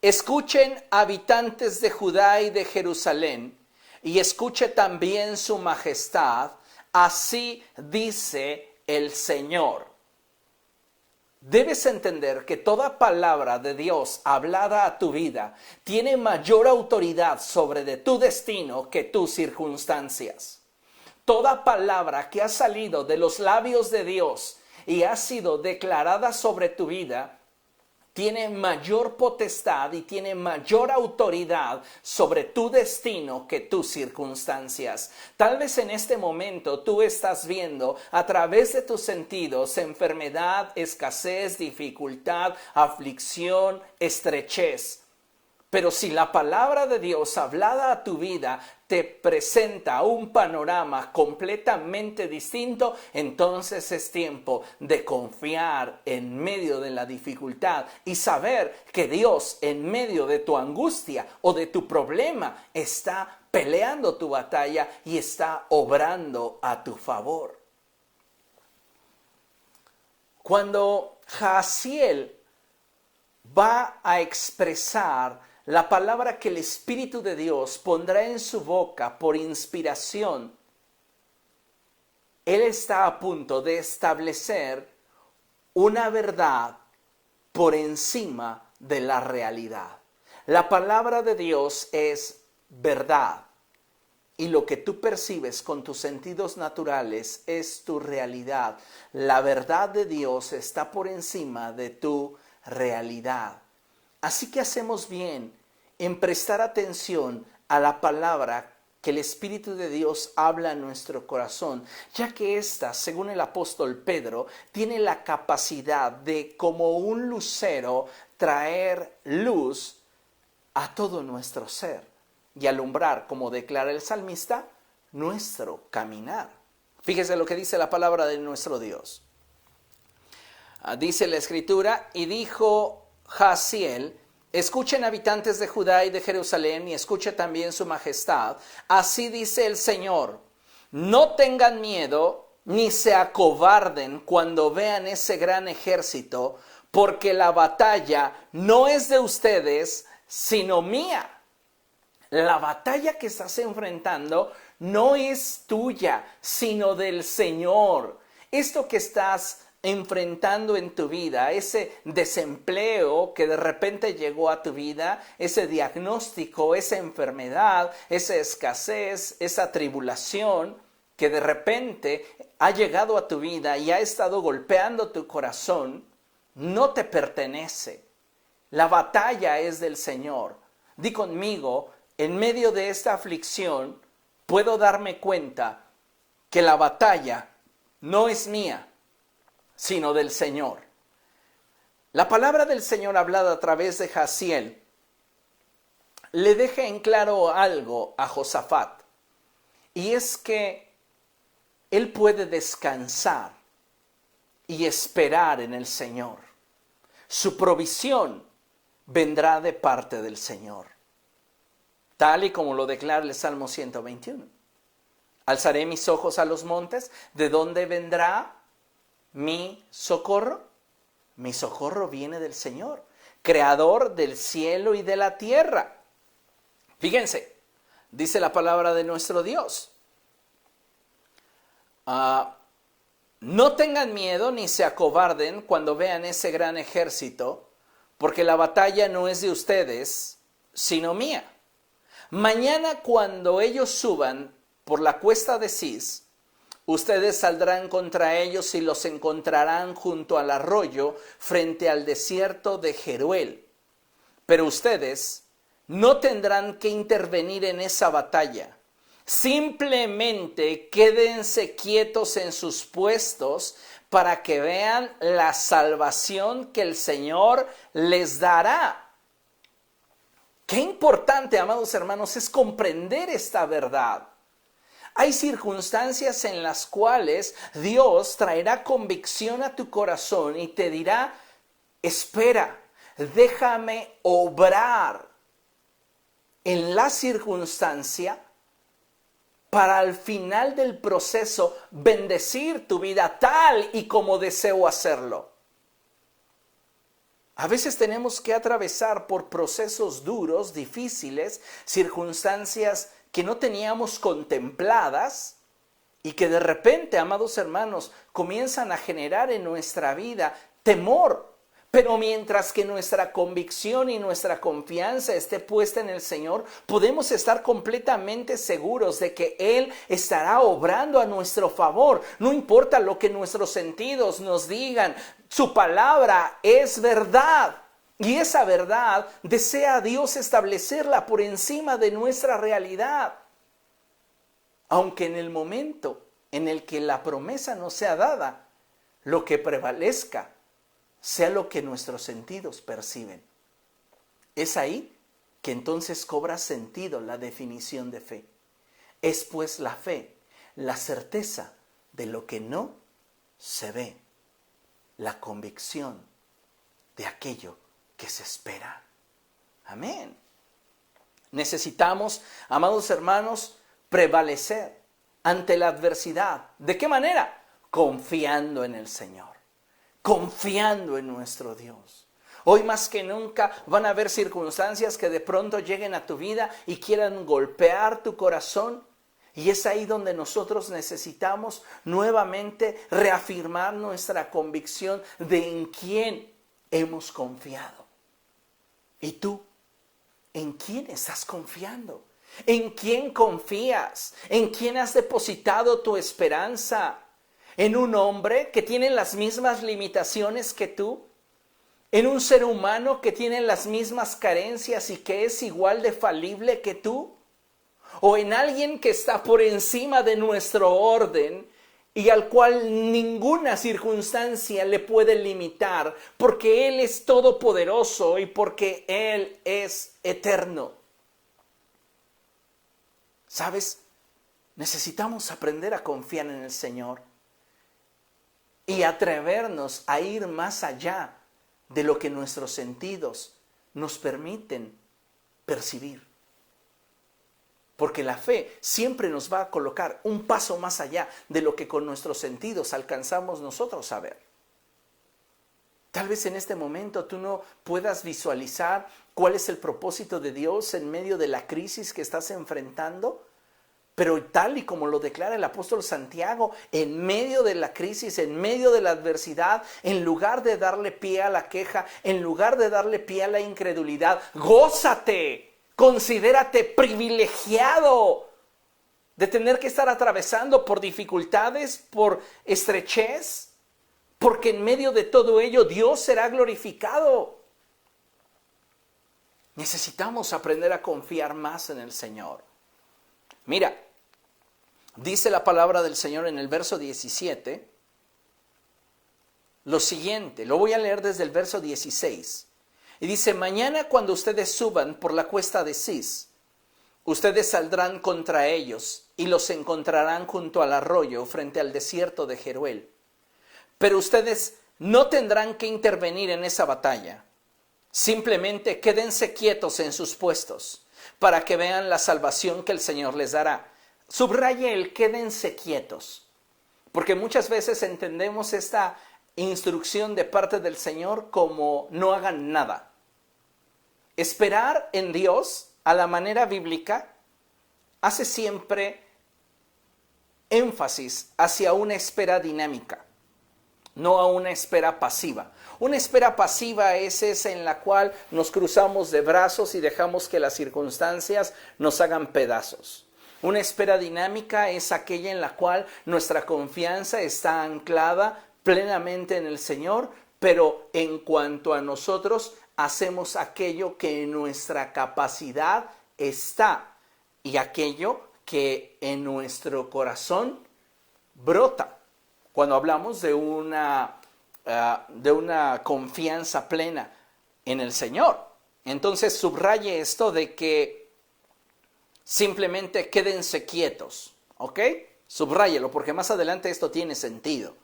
escuchen habitantes de Judá y de Jerusalén, y escuche también su majestad, así dice el Señor. Debes entender que toda palabra de Dios hablada a tu vida tiene mayor autoridad sobre de tu destino que tus circunstancias. Toda palabra que ha salido de los labios de Dios y ha sido declarada sobre tu vida tiene mayor potestad y tiene mayor autoridad sobre tu destino que tus circunstancias. Tal vez en este momento tú estás viendo a través de tus sentidos enfermedad, escasez, dificultad, aflicción, estrechez. Pero si la palabra de Dios hablada a tu vida te presenta un panorama completamente distinto, entonces es tiempo de confiar en medio de la dificultad y saber que Dios en medio de tu angustia o de tu problema está peleando tu batalla y está obrando a tu favor. Cuando Jaasiel va a expresar la palabra que el Espíritu de Dios pondrá en su boca por inspiración, él está a punto de establecer una verdad por encima de la realidad. La palabra de Dios es verdad y lo que tú percibes con tus sentidos naturales es tu realidad. La verdad de Dios está por encima de tu realidad. Así que hacemos bien en prestar atención a la palabra que el Espíritu de Dios habla en nuestro corazón, ya que ésta, según el apóstol Pedro, tiene la capacidad de, como un lucero, traer luz a todo nuestro ser y alumbrar, como declara el salmista, nuestro caminar. Fíjese lo que dice la palabra de nuestro Dios. Dice la Escritura, y dijo Jaziel: escuchen, habitantes de Judá y de Jerusalén, y escuche también su majestad. Así dice el Señor: no tengan miedo ni se acobarden cuando vean ese gran ejército, porque la batalla no es de ustedes, sino mía. La batalla que estás enfrentando no es tuya, sino del Señor. Esto que estás enfrentando en tu vida, ese desempleo que de repente llegó a tu vida, ese diagnóstico, esa enfermedad, esa escasez, esa tribulación que de repente ha llegado a tu vida y ha estado golpeando tu corazón, no te pertenece. La batalla es del Señor. Di conmigo: en medio de esta aflicción puedo darme cuenta que la batalla no es mía, sino del Señor. La palabra del Señor hablada a través de Jaziel le deja en claro algo a Josafat, y es que él puede descansar y esperar en el Señor. Su provisión vendrá de parte del Señor, tal y como lo declara el Salmo 121. Alzaré mis ojos a los montes, ¿de dónde vendrá mi socorro? Mi socorro viene del Señor, creador del cielo y de la tierra. Fíjense, dice la palabra de nuestro Dios: no tengan miedo ni se acobarden cuando vean ese gran ejército, porque la batalla no es de ustedes, sino mía. Mañana, cuando ellos suban por la cuesta de Cis, ustedes saldrán contra ellos y los encontrarán junto al arroyo, frente al desierto de Jeruel. Pero ustedes no tendrán que intervenir en esa batalla. Simplemente quédense quietos en sus puestos para que vean la salvación que el Señor les dará. Qué importante, amados hermanos, es comprender esta verdad. Hay circunstancias en las cuales Dios traerá convicción a tu corazón y te dirá: espera, déjame obrar en la circunstancia para al final del proceso bendecir tu vida tal y como deseo hacerlo. A veces tenemos que atravesar por procesos duros, difíciles, circunstancias que no teníamos contempladas y que de repente, amados hermanos, comienzan a generar en nuestra vida temor. Pero mientras que nuestra convicción y nuestra confianza esté puesta en el Señor, podemos estar completamente seguros de que Él estará obrando a nuestro favor. No importa lo que nuestros sentidos nos digan, su palabra es verdad. Y esa verdad desea Dios establecerla por encima de nuestra realidad. Aunque en el momento en el que la promesa no sea dada, lo que prevalezca sea lo que nuestros sentidos perciben. Es ahí que entonces cobra sentido la definición de fe. Es pues la fe, la certeza de lo que no se ve, la convicción de aquello que se espera. Amén. Necesitamos, amados hermanos, prevalecer ante la adversidad. ¿De qué manera? Confiando en el Señor. Confiando en nuestro Dios. Hoy más que nunca van a haber circunstancias que de pronto lleguen a tu vida y quieran golpear tu corazón. Y es ahí donde nosotros necesitamos nuevamente reafirmar nuestra convicción de en quién hemos confiado. ¿Y tú? ¿En quién estás confiando? ¿En quién confías? ¿En quién has depositado tu esperanza? ¿En un hombre que tiene las mismas limitaciones que tú? ¿En un ser humano que tiene las mismas carencias y que es igual de falible que tú? ¿O en alguien que está por encima de nuestro orden y al cual ninguna circunstancia le puede limitar, porque Él es todopoderoso y porque Él es eterno? ¿Sabes? Necesitamos aprender a confiar en el Señor. y atrevernos a ir más allá de lo que nuestros sentidos nos permiten percibir. Porque la fe siempre nos va a colocar un paso más allá de lo que con nuestros sentidos alcanzamos nosotros a ver. Tal vez en este momento tú no puedas visualizar cuál es el propósito de Dios en medio de la crisis que estás enfrentando, pero tal y como lo declara el apóstol Santiago, en medio de la crisis, en medio de la adversidad, en lugar de darle pie a la queja, en lugar de darle pie a la incredulidad, gózate, considérate privilegiado de tener que estar atravesando por dificultades, por estrechez, porque en medio de todo ello Dios será glorificado. Necesitamos aprender a confiar más en el Señor. Mira, dice la palabra del Señor en el verso 17, lo siguiente, lo voy a leer desde el verso 16. Y dice, mañana cuando ustedes suban por la cuesta de Cis, ustedes saldrán contra ellos y los encontrarán junto al arroyo frente al desierto de Jeruel. Pero ustedes no tendrán que intervenir en esa batalla. Simplemente quédense quietos en sus puestos para que vean la salvación que el Señor les dará. Subraye el quédense quietos, porque muchas veces entendemos esta instrucción de parte del Señor como no hagan nada. Esperar en Dios a la manera bíblica hace siempre énfasis hacia una espera dinámica, no a una espera pasiva. Una espera pasiva es esa en la cual nos cruzamos de brazos y dejamos que las circunstancias nos hagan pedazos. Una espera dinámica es aquella en la cual nuestra confianza está anclada plenamente en el Señor, pero en cuanto a nosotros hacemos aquello que en nuestra capacidad está y aquello que en nuestro corazón brota. Cuando hablamos de una confianza plena en el Señor. Entonces subraye esto de que simplemente quédense quietos, ¿ok? Subráyelo porque más adelante esto tiene sentido.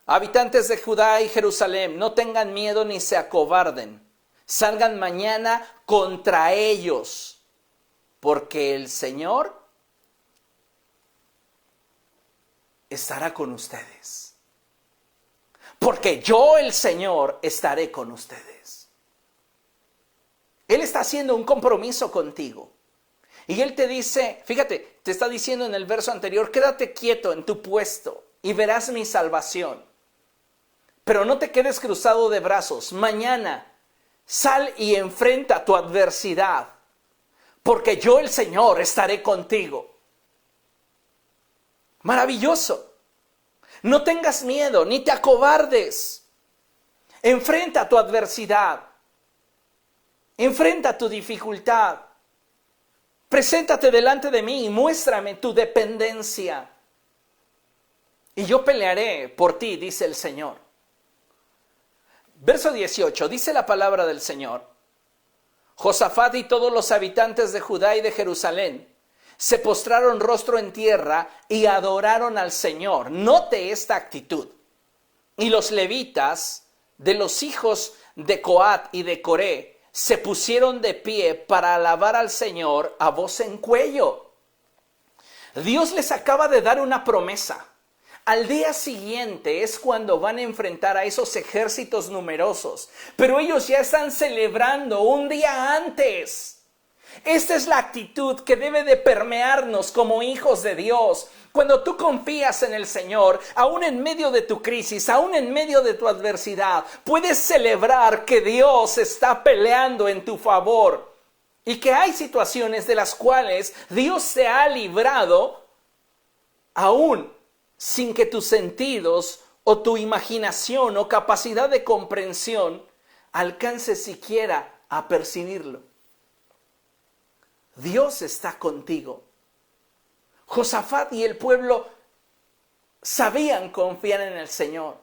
Habitantes de Judá y Jerusalén, no tengan miedo ni se acobarden. Salgan mañana contra ellos, porque el Señor estará con ustedes. Porque yo, el Señor, estaré con ustedes. Él está haciendo un compromiso contigo. Y Él te dice, fíjate, te está diciendo en el verso anterior, quédate quieto en tu puesto y verás mi salvación. Pero no te quedes cruzado de brazos. Mañana sal y enfrenta tu adversidad, porque yo, el Señor, estaré contigo. Maravilloso. No tengas miedo, ni te acobardes. Enfrenta tu adversidad. Enfrenta tu dificultad. Preséntate delante de mí y muéstrame tu dependencia. Y yo pelearé por ti, dice el Señor. Verso 18, dice la palabra del Señor. Josafat y todos los habitantes de Judá y de Jerusalén se postraron rostro en tierra y adoraron al Señor. Note esta actitud. Y los levitas de los hijos de Coat y de Coré se pusieron de pie para alabar al Señor a voz en cuello. Dios les acaba de dar una promesa. Al día siguiente es cuando van a enfrentar a esos ejércitos numerosos, pero ellos ya están celebrando un día antes. Esta es la actitud que debe de permearnos como hijos de Dios. Cuando tú confías en el Señor, aún en medio de tu crisis, aún en medio de tu adversidad, puedes celebrar que Dios está peleando en tu favor y que hay situaciones de las cuales Dios se ha librado aún sin que tus sentidos o tu imaginación o capacidad de comprensión alcance siquiera a percibirlo. Dios está contigo. Josafat y el pueblo sabían confiar en el Señor.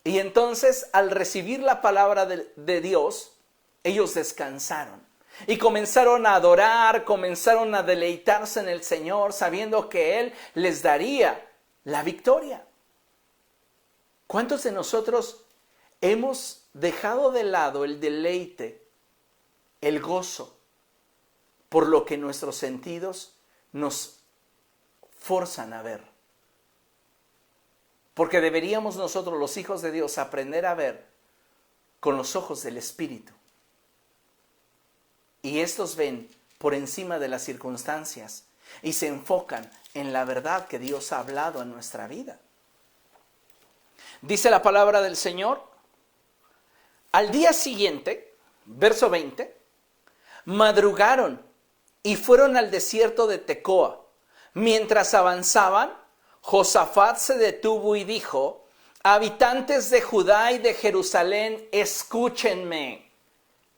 Y entonces, al recibir la palabra de Dios, ellos descansaron. Y comenzaron a adorar, comenzaron a deleitarse en el Señor, sabiendo que Él les daría la victoria. ¿Cuántos de nosotros hemos dejado de lado el deleite, el gozo, por lo que nuestros sentidos nos forzan a ver? Porque deberíamos nosotros, los hijos de Dios, aprender a ver con los ojos del Espíritu. Y estos ven por encima de las circunstancias y se enfocan en la verdad que Dios ha hablado en nuestra vida. Dice la palabra del Señor, al día siguiente, verso 20, madrugaron y fueron al desierto de Tecoa. Mientras avanzaban, Josafat se detuvo y dijo, habitantes de Judá y de Jerusalén, escúchenme.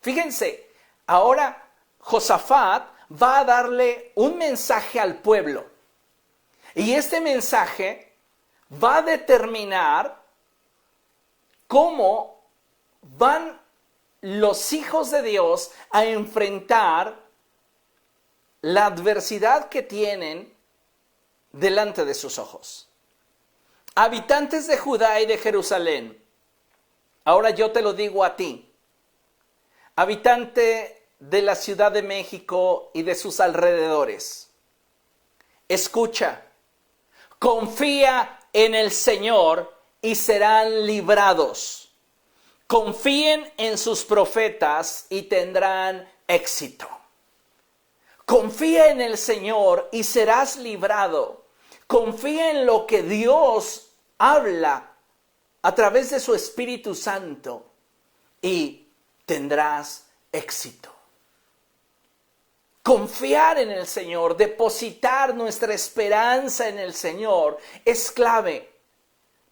Fíjense, ahora Josafat va a darle un mensaje al pueblo. Y este mensaje va a determinar cómo van los hijos de Dios a enfrentar la adversidad que tienen delante de sus ojos. Habitantes de Judá y de Jerusalén, ahora yo te lo digo a ti, habitante de la Ciudad de México y de sus alrededores, escucha, confía en el Señor y serán librados. Confíen en sus profetas y tendrán éxito. Confía en el Señor y serás librado. Confía en lo que Dios habla a través de su Espíritu Santo y tendrás éxito. Confiar en el Señor, depositar nuestra esperanza en el Señor es clave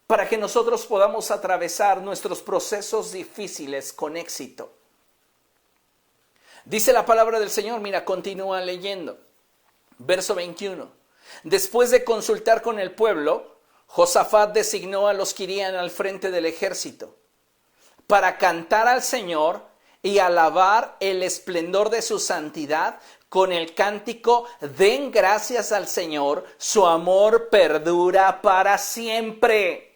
para que nosotros podamos atravesar nuestros procesos difíciles con éxito. Dice la palabra del Señor, mira, continúa leyendo. Verso 21. Después de consultar con el pueblo, Josafat designó a los que irían al frente del ejército para cantar al Señor y alabar el esplendor de su santidad con el cántico, den gracias al Señor, su amor perdura para siempre.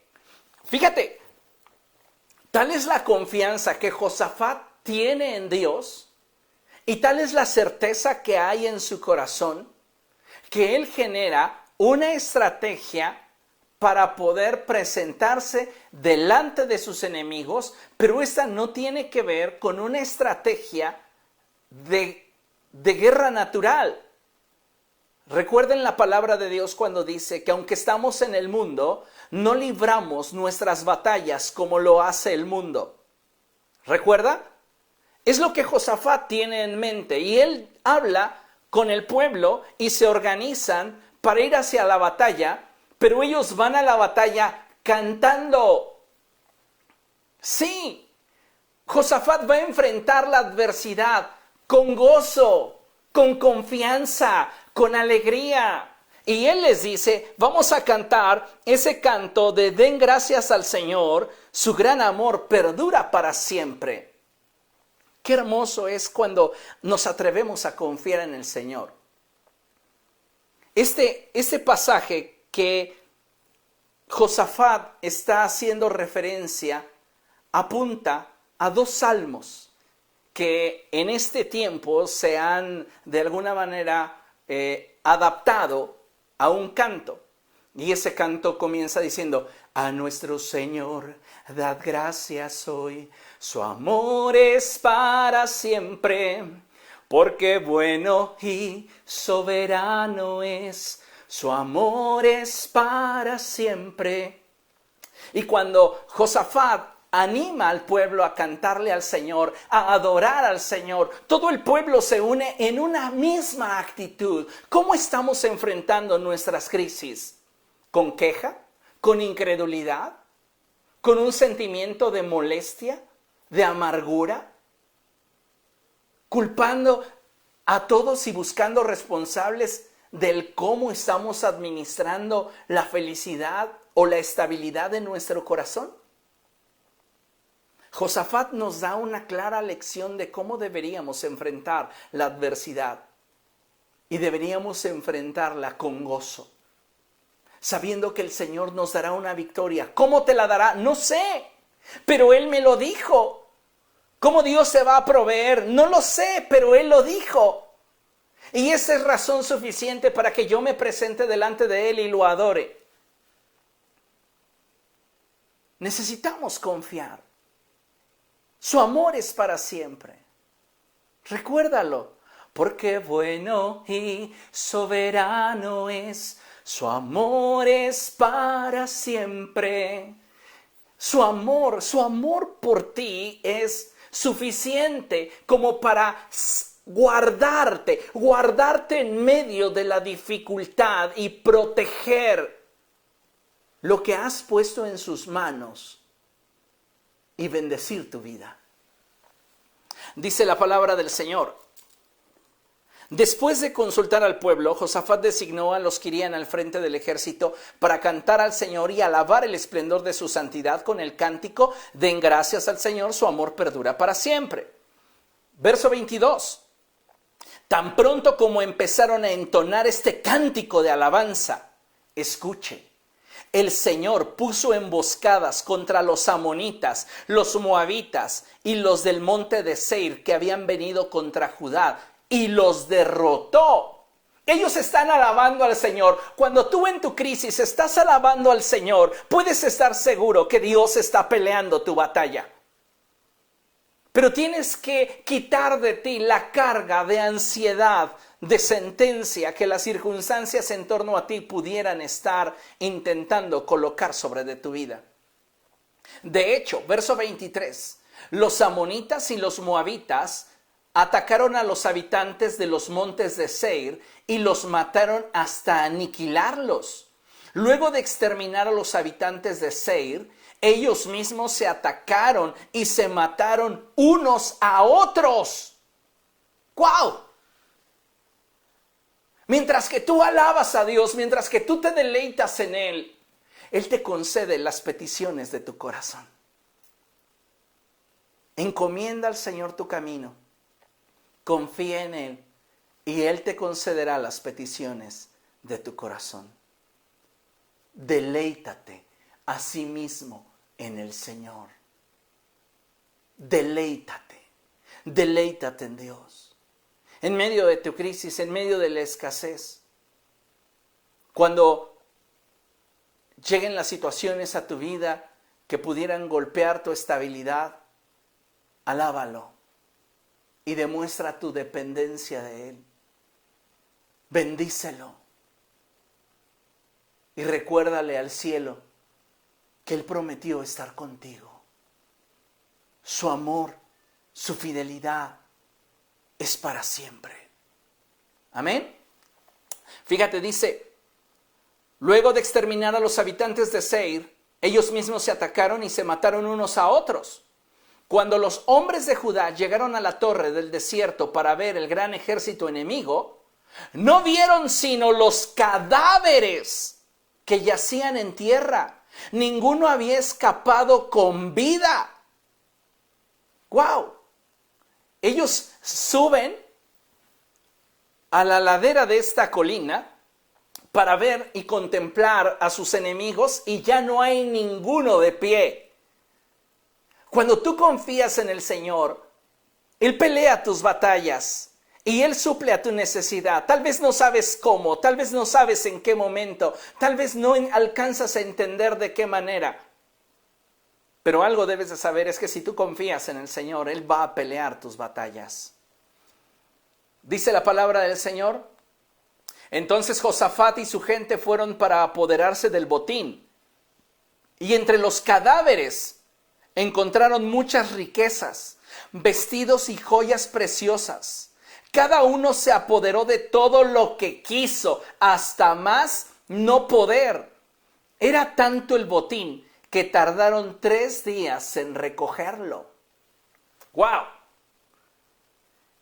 Fíjate, tal es la confianza que Josafat tiene en Dios y tal es la certeza que hay en su corazón, que él genera una estrategia para poder presentarse delante de sus enemigos, pero esta no tiene que ver con una estrategia de guerra natural. Recuerden la palabra de Dios cuando dice que aunque estamos en el mundo, no libramos nuestras batallas como lo hace el mundo. ¿Recuerda? Es lo que Josafat tiene en mente y él habla con el pueblo y se organizan para ir hacia la batalla, pero ellos van a la batalla cantando. Sí, Josafat va a enfrentar la adversidad con gozo, con confianza, con alegría. Y él les dice, vamos a cantar ese canto de den gracias al Señor, su gran amor perdura para siempre. Qué hermoso es cuando nos atrevemos a confiar en el Señor. Este pasaje que Josafat está haciendo referencia apunta a dos salmos que en este tiempo se han de alguna manera adaptado a un canto. Y ese canto comienza diciendo, a nuestro Señor dad gracias hoy, su amor es para siempre, porque bueno y soberano es, su amor es para siempre. Y cuando Josafat anima al pueblo a cantarle al Señor, a adorar al Señor, todo el pueblo se une en una misma actitud. ¿Cómo estamos enfrentando nuestras crisis? ¿Con queja? ¿Con incredulidad? ¿Con un sentimiento de molestia? ¿De amargura? ¿Culpando a todos y buscando responsables del cómo estamos administrando la felicidad o la estabilidad de nuestro corazón? Josafat nos da una clara lección de cómo deberíamos enfrentar la adversidad y deberíamos enfrentarla con gozo. sabiendo que el Señor nos dará una victoria. ¿Cómo te la dará? No sé, pero Él me lo dijo. ¿Cómo Dios se va a proveer? No lo sé, pero Él lo dijo. Y esa es razón suficiente para que yo me presente delante de Él y lo adore. Necesitamos confiar. Su amor es para siempre. Recuérdalo, porque bueno y soberano es. Su amor es para siempre. Su amor por ti es suficiente como para guardarte en medio de la dificultad y proteger lo que has puesto en sus manos y bendecir tu vida. Dice la palabra del Señor: después de consultar al pueblo, Josafat designó a los que irían al frente del ejército para cantar al Señor y alabar el esplendor de su santidad con el cántico: den gracias al Señor, su amor perdura para siempre. Verso 22. Tan pronto como empezaron a entonar este cántico de alabanza, escuche, el Señor puso emboscadas contra los amonitas, los moabitas y los del monte de Seir que habían venido contra Judá, y los derrotó. Ellos están alabando al Señor. Cuando tú en tu crisis estás alabando al Señor, puedes estar seguro que Dios está peleando tu batalla. Pero tienes que quitar de ti la carga de ansiedad, de sentencia que las circunstancias en torno a ti pudieran estar intentando colocar sobre de tu vida. De hecho, verso 23, los amonitas y los moabitas atacaron a los habitantes de los montes de Seir y los mataron hasta aniquilarlos. Luego de exterminar a los habitantes de Seir, ellos mismos se atacaron y se mataron unos a otros. ¡Guau! Mientras que tú alabas a Dios, mientras que tú te deleitas en Él, Él te concede las peticiones de tu corazón. Encomienda al Señor tu camino. Confía en Él y Él te concederá las peticiones de tu corazón. Deleítate a sí mismo en el Señor. Deleítate en Dios. En medio de tu crisis, en medio de la escasez, cuando lleguen las situaciones a tu vida que pudieran golpear tu estabilidad, alábalo y demuestra tu dependencia de Él. Bendícelo y recuérdale al cielo que Él prometió estar contigo. Su amor, su fidelidad es para siempre. Amén. Fíjate, dice: luego de exterminar a los habitantes de Seir, ellos mismos se atacaron y se mataron unos a otros. Cuando los hombres de Judá llegaron a la torre del desierto para ver el gran ejército enemigo, no vieron sino los cadáveres que yacían en tierra. Ninguno había escapado con vida. ¡Guau! Ellos suben a la ladera de esta colina para ver y contemplar a sus enemigos y ya no hay ninguno de pie. Cuando tú confías en el Señor, Él pelea tus batallas y Él suple a tu necesidad. Tal vez no sabes cómo, tal vez no sabes en qué momento, tal vez no alcanzas a entender de qué manera. Pero algo debes de saber es que si tú confías en el Señor, Él va a pelear tus batallas. Dice la palabra del Señor: entonces Josafat y su gente fueron para apoderarse del botín. Y entre los cadáveres encontraron muchas riquezas, vestidos y joyas preciosas. Cada uno se apoderó de todo lo que quiso, hasta más no poder. Era tanto el botín que tardaron 3 días en recogerlo. ¡Wow!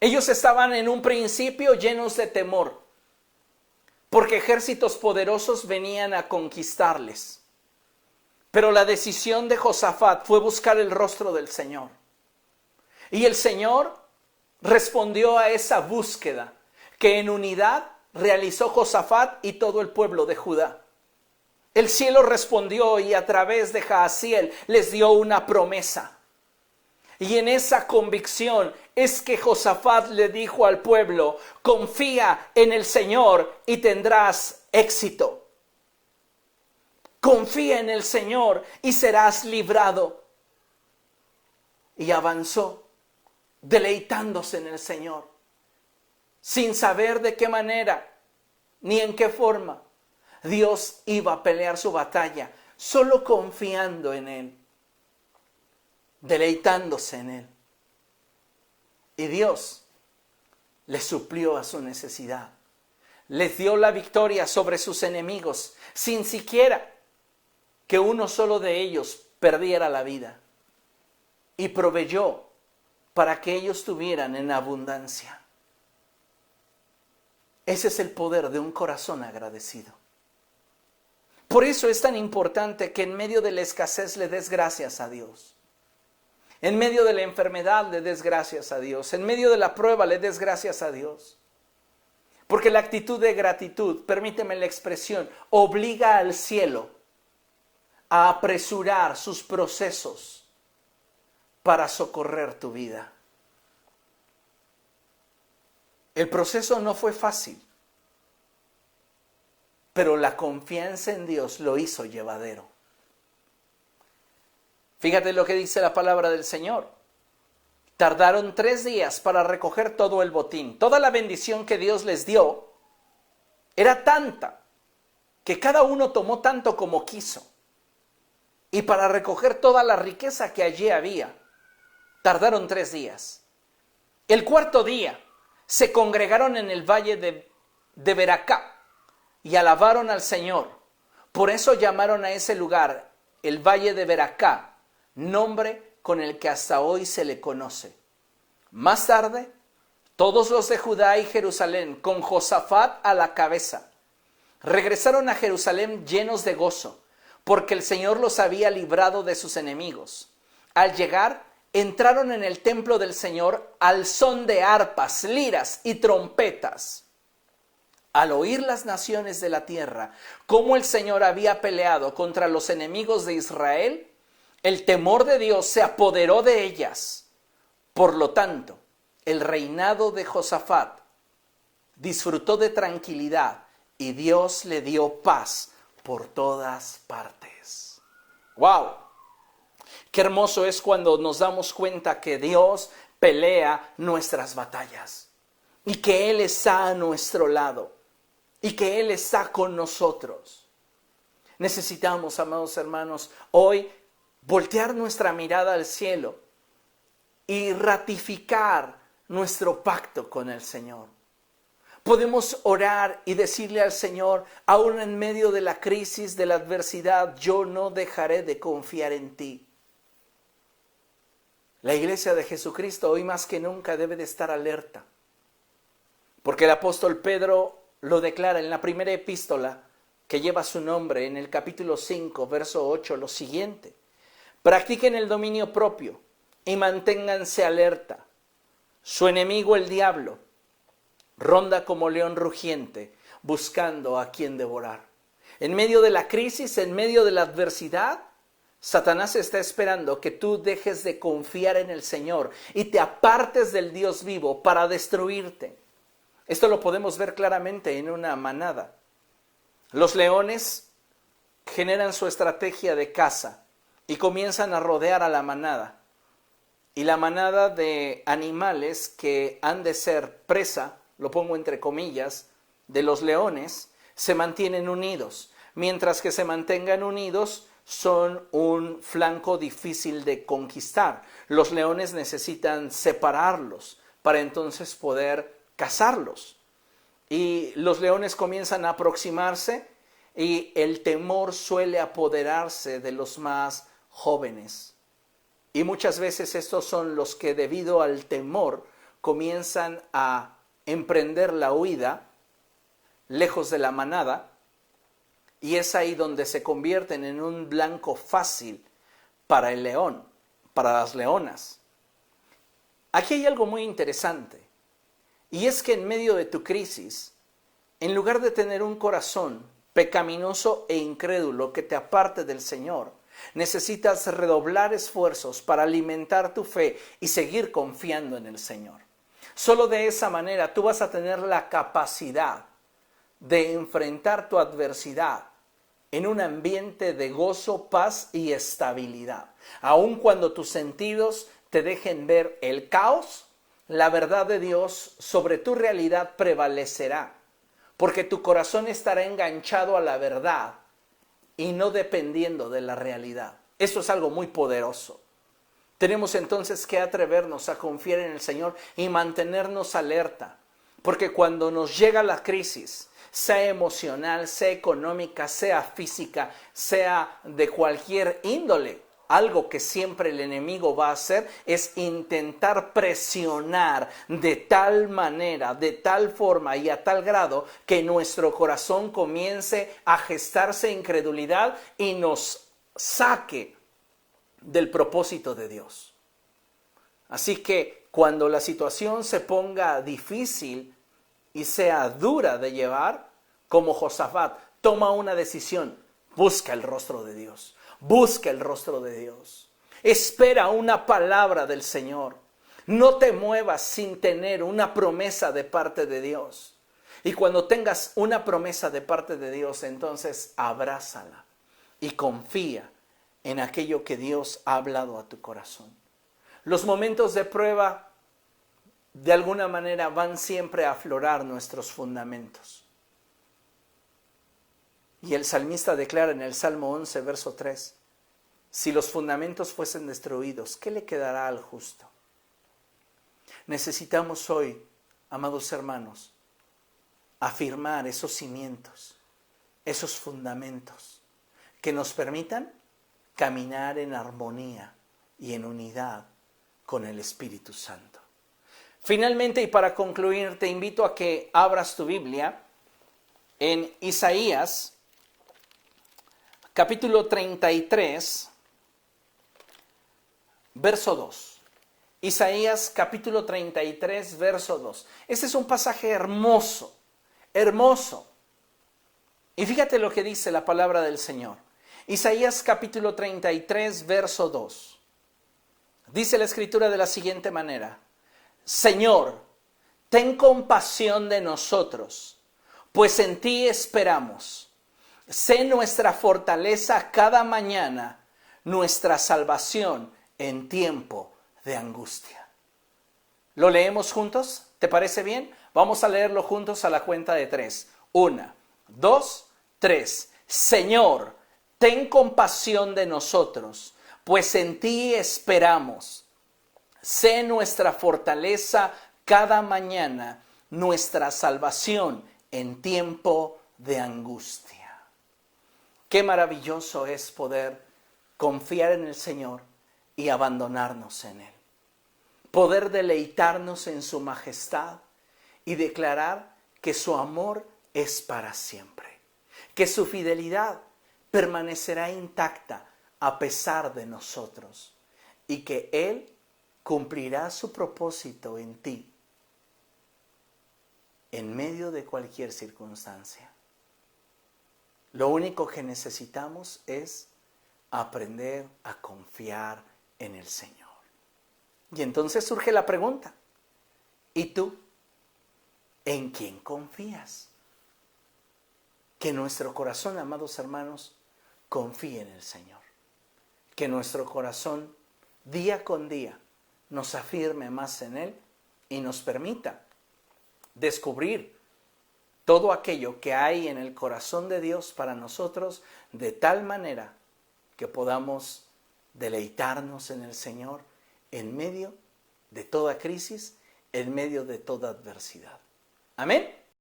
Ellos estaban en un principio llenos de temor, porque ejércitos poderosos venían a conquistarles. Pero la decisión de Josafat fue buscar el rostro del Señor. Y el Señor respondió a esa búsqueda que en unidad realizó Josafat y todo el pueblo de Judá. El cielo respondió y a través de Jahaziel les dio una promesa. Y en esa convicción es que Josafat le dijo al pueblo: confía en el Señor y tendrás éxito. Confía en el Señor y serás librado. Y avanzó, deleitándose en el Señor, sin saber de qué manera ni en qué forma Dios iba a pelear su batalla, solo confiando en Él, deleitándose en Él. Y Dios le suplió a su necesidad. Les dio la victoria sobre sus enemigos, sin siquiera que uno solo de ellos perdiera la vida. Y proveyó para que ellos tuvieran en abundancia. Ese es el poder de un corazón agradecido. Por eso es tan importante que en medio de la escasez le des gracias a Dios. En medio de la enfermedad le des gracias a Dios. En medio de la prueba le des gracias a Dios. Porque la actitud de gratitud, permíteme la expresión, obliga al cielo a apresurar sus procesos para socorrer tu vida. El proceso no fue fácil, pero la confianza en Dios lo hizo llevadero. Fíjate lo que dice la palabra del Señor. Tardaron 3 días para recoger todo el botín. Toda la bendición que Dios les dio era tanta que cada uno tomó tanto como quiso. Y para recoger toda la riqueza que allí había, tardaron 3 días. El 4.º día se congregaron en el valle de Beracá y alabaron al Señor. Por eso llamaron a ese lugar el valle de Beracá, nombre con el que hasta hoy se le conoce. Más tarde, todos los de Judá y Jerusalén, con Josafat a la cabeza, regresaron a Jerusalén llenos de gozo, porque el Señor los había librado de sus enemigos. Al llegar, entraron en el templo del Señor al son de arpas, liras y trompetas. Al oír las naciones de la tierra cómo el Señor había peleado contra los enemigos de Israel, el temor de Dios se apoderó de ellas. Por lo tanto, el reinado de Josafat disfrutó de tranquilidad y Dios le dio paz por todas partes. ¡Wow! Qué hermoso es cuando nos damos cuenta que Dios pelea nuestras batallas y que Él está a nuestro lado y que Él está con nosotros. Necesitamos, amados hermanos, hoy voltear nuestra mirada al cielo y ratificar nuestro pacto con el Señor. Podemos orar y decirle al Señor, aún en medio de la crisis, de la adversidad, yo no dejaré de confiar en ti. La iglesia de Jesucristo hoy más que nunca debe de estar alerta, porque el apóstol Pedro lo declara en la primera epístola que lleva su nombre, en el capítulo 5, verso 8, lo siguiente: practiquen el dominio propio y manténganse alerta. Su enemigo, el diablo, ronda como león rugiente, buscando a quien devorar. En medio de la crisis, en medio de la adversidad, Satanás está esperando que tú dejes de confiar en el Señor y te apartes del Dios vivo para destruirte. Esto lo podemos ver claramente en una manada. Los leones generan su estrategia de caza y comienzan a rodear a la manada. Y la manada de animales que han de ser presa, lo pongo entre comillas, de los leones, se mantienen unidos. Mientras que se mantengan unidos, son un flanco difícil de conquistar. Los leones necesitan separarlos para entonces poder cazarlos. Y los leones comienzan a aproximarse y el temor suele apoderarse de los más jóvenes. Y muchas veces estos son los que, debido al temor, comienzan a emprender la huida lejos de la manada, y es ahí donde se convierten en un blanco fácil para el león, para las leonas. Aquí hay algo muy interesante, y es que en medio de tu crisis, en lugar de tener un corazón pecaminoso e incrédulo que te aparte del Señor. Necesitas redoblar esfuerzos para alimentar tu fe y seguir confiando en el Señor. Solo de esa manera tú vas a tener la capacidad de enfrentar tu adversidad en un ambiente de gozo, paz y estabilidad. Aun cuando tus sentidos te dejen ver el caos, la verdad de Dios sobre tu realidad prevalecerá, porque tu corazón estará enganchado a la verdad y no dependiendo de la realidad. Eso es algo muy poderoso. Tenemos entonces que atrevernos a confiar en el Señor y mantenernos alerta, porque cuando nos llega la crisis, sea emocional, sea económica, sea física, sea de cualquier índole, algo que siempre el enemigo va a hacer es intentar presionar de tal manera, de tal forma y a tal grado que nuestro corazón comience a gestarse incredulidad y nos saque del propósito de Dios. Así que cuando la situación se ponga difícil y sea dura de llevar, como Josafat, toma una decisión, busca el rostro de Dios. Busca el rostro de Dios. Espera una palabra del Señor. No te muevas sin tener una promesa de parte de Dios. Y cuando tengas una promesa de parte de Dios, entonces abrázala y confía en aquello que Dios ha hablado a tu corazón. Los momentos de prueba, de alguna manera, van siempre a aflorar nuestros fundamentos. Y el salmista declara en el Salmo 11, verso 3, si los fundamentos fuesen destruidos, ¿qué le quedará al justo? Necesitamos hoy, amados hermanos, afirmar esos cimientos, esos fundamentos que nos permitan caminar en armonía y en unidad con el Espíritu Santo. Finalmente, y para concluir, te invito a que abras tu Biblia en Isaías, capítulo 33, verso 2. Isaías capítulo 33, verso 2. Este es un pasaje hermoso, hermoso. Y fíjate lo que dice la palabra del Señor. Isaías capítulo 33, verso 2. Dice la Escritura de la siguiente manera: Señor, ten compasión de nosotros, pues en ti esperamos. Sé nuestra fortaleza cada mañana, nuestra salvación en tiempo de angustia. ¿Lo leemos juntos? ¿Te parece bien? Vamos a leerlo juntos a la cuenta de 3. 1, 2, 3. Señor, ten compasión de nosotros, pues en ti esperamos. Sé nuestra fortaleza cada mañana, nuestra salvación en tiempo de angustia. Qué maravilloso es poder confiar en el Señor y abandonarnos en Él. Poder deleitarnos en su majestad y declarar que su amor es para siempre. Que su fidelidad permanecerá intacta a pesar de nosotros. Y que Él cumplirá su propósito en ti en medio de cualquier circunstancia. Lo único que necesitamos es aprender a confiar en el Señor. Y entonces surge la pregunta: ¿y tú? ¿En quién confías? Que nuestro corazón, amados hermanos, confíe en el Señor. Que nuestro corazón, día con día, nos afirme más en Él y nos permita descubrir todo aquello que hay en el corazón de Dios para nosotros, de tal manera que podamos deleitarnos en el Señor en medio de toda crisis, en medio de toda adversidad. Amén.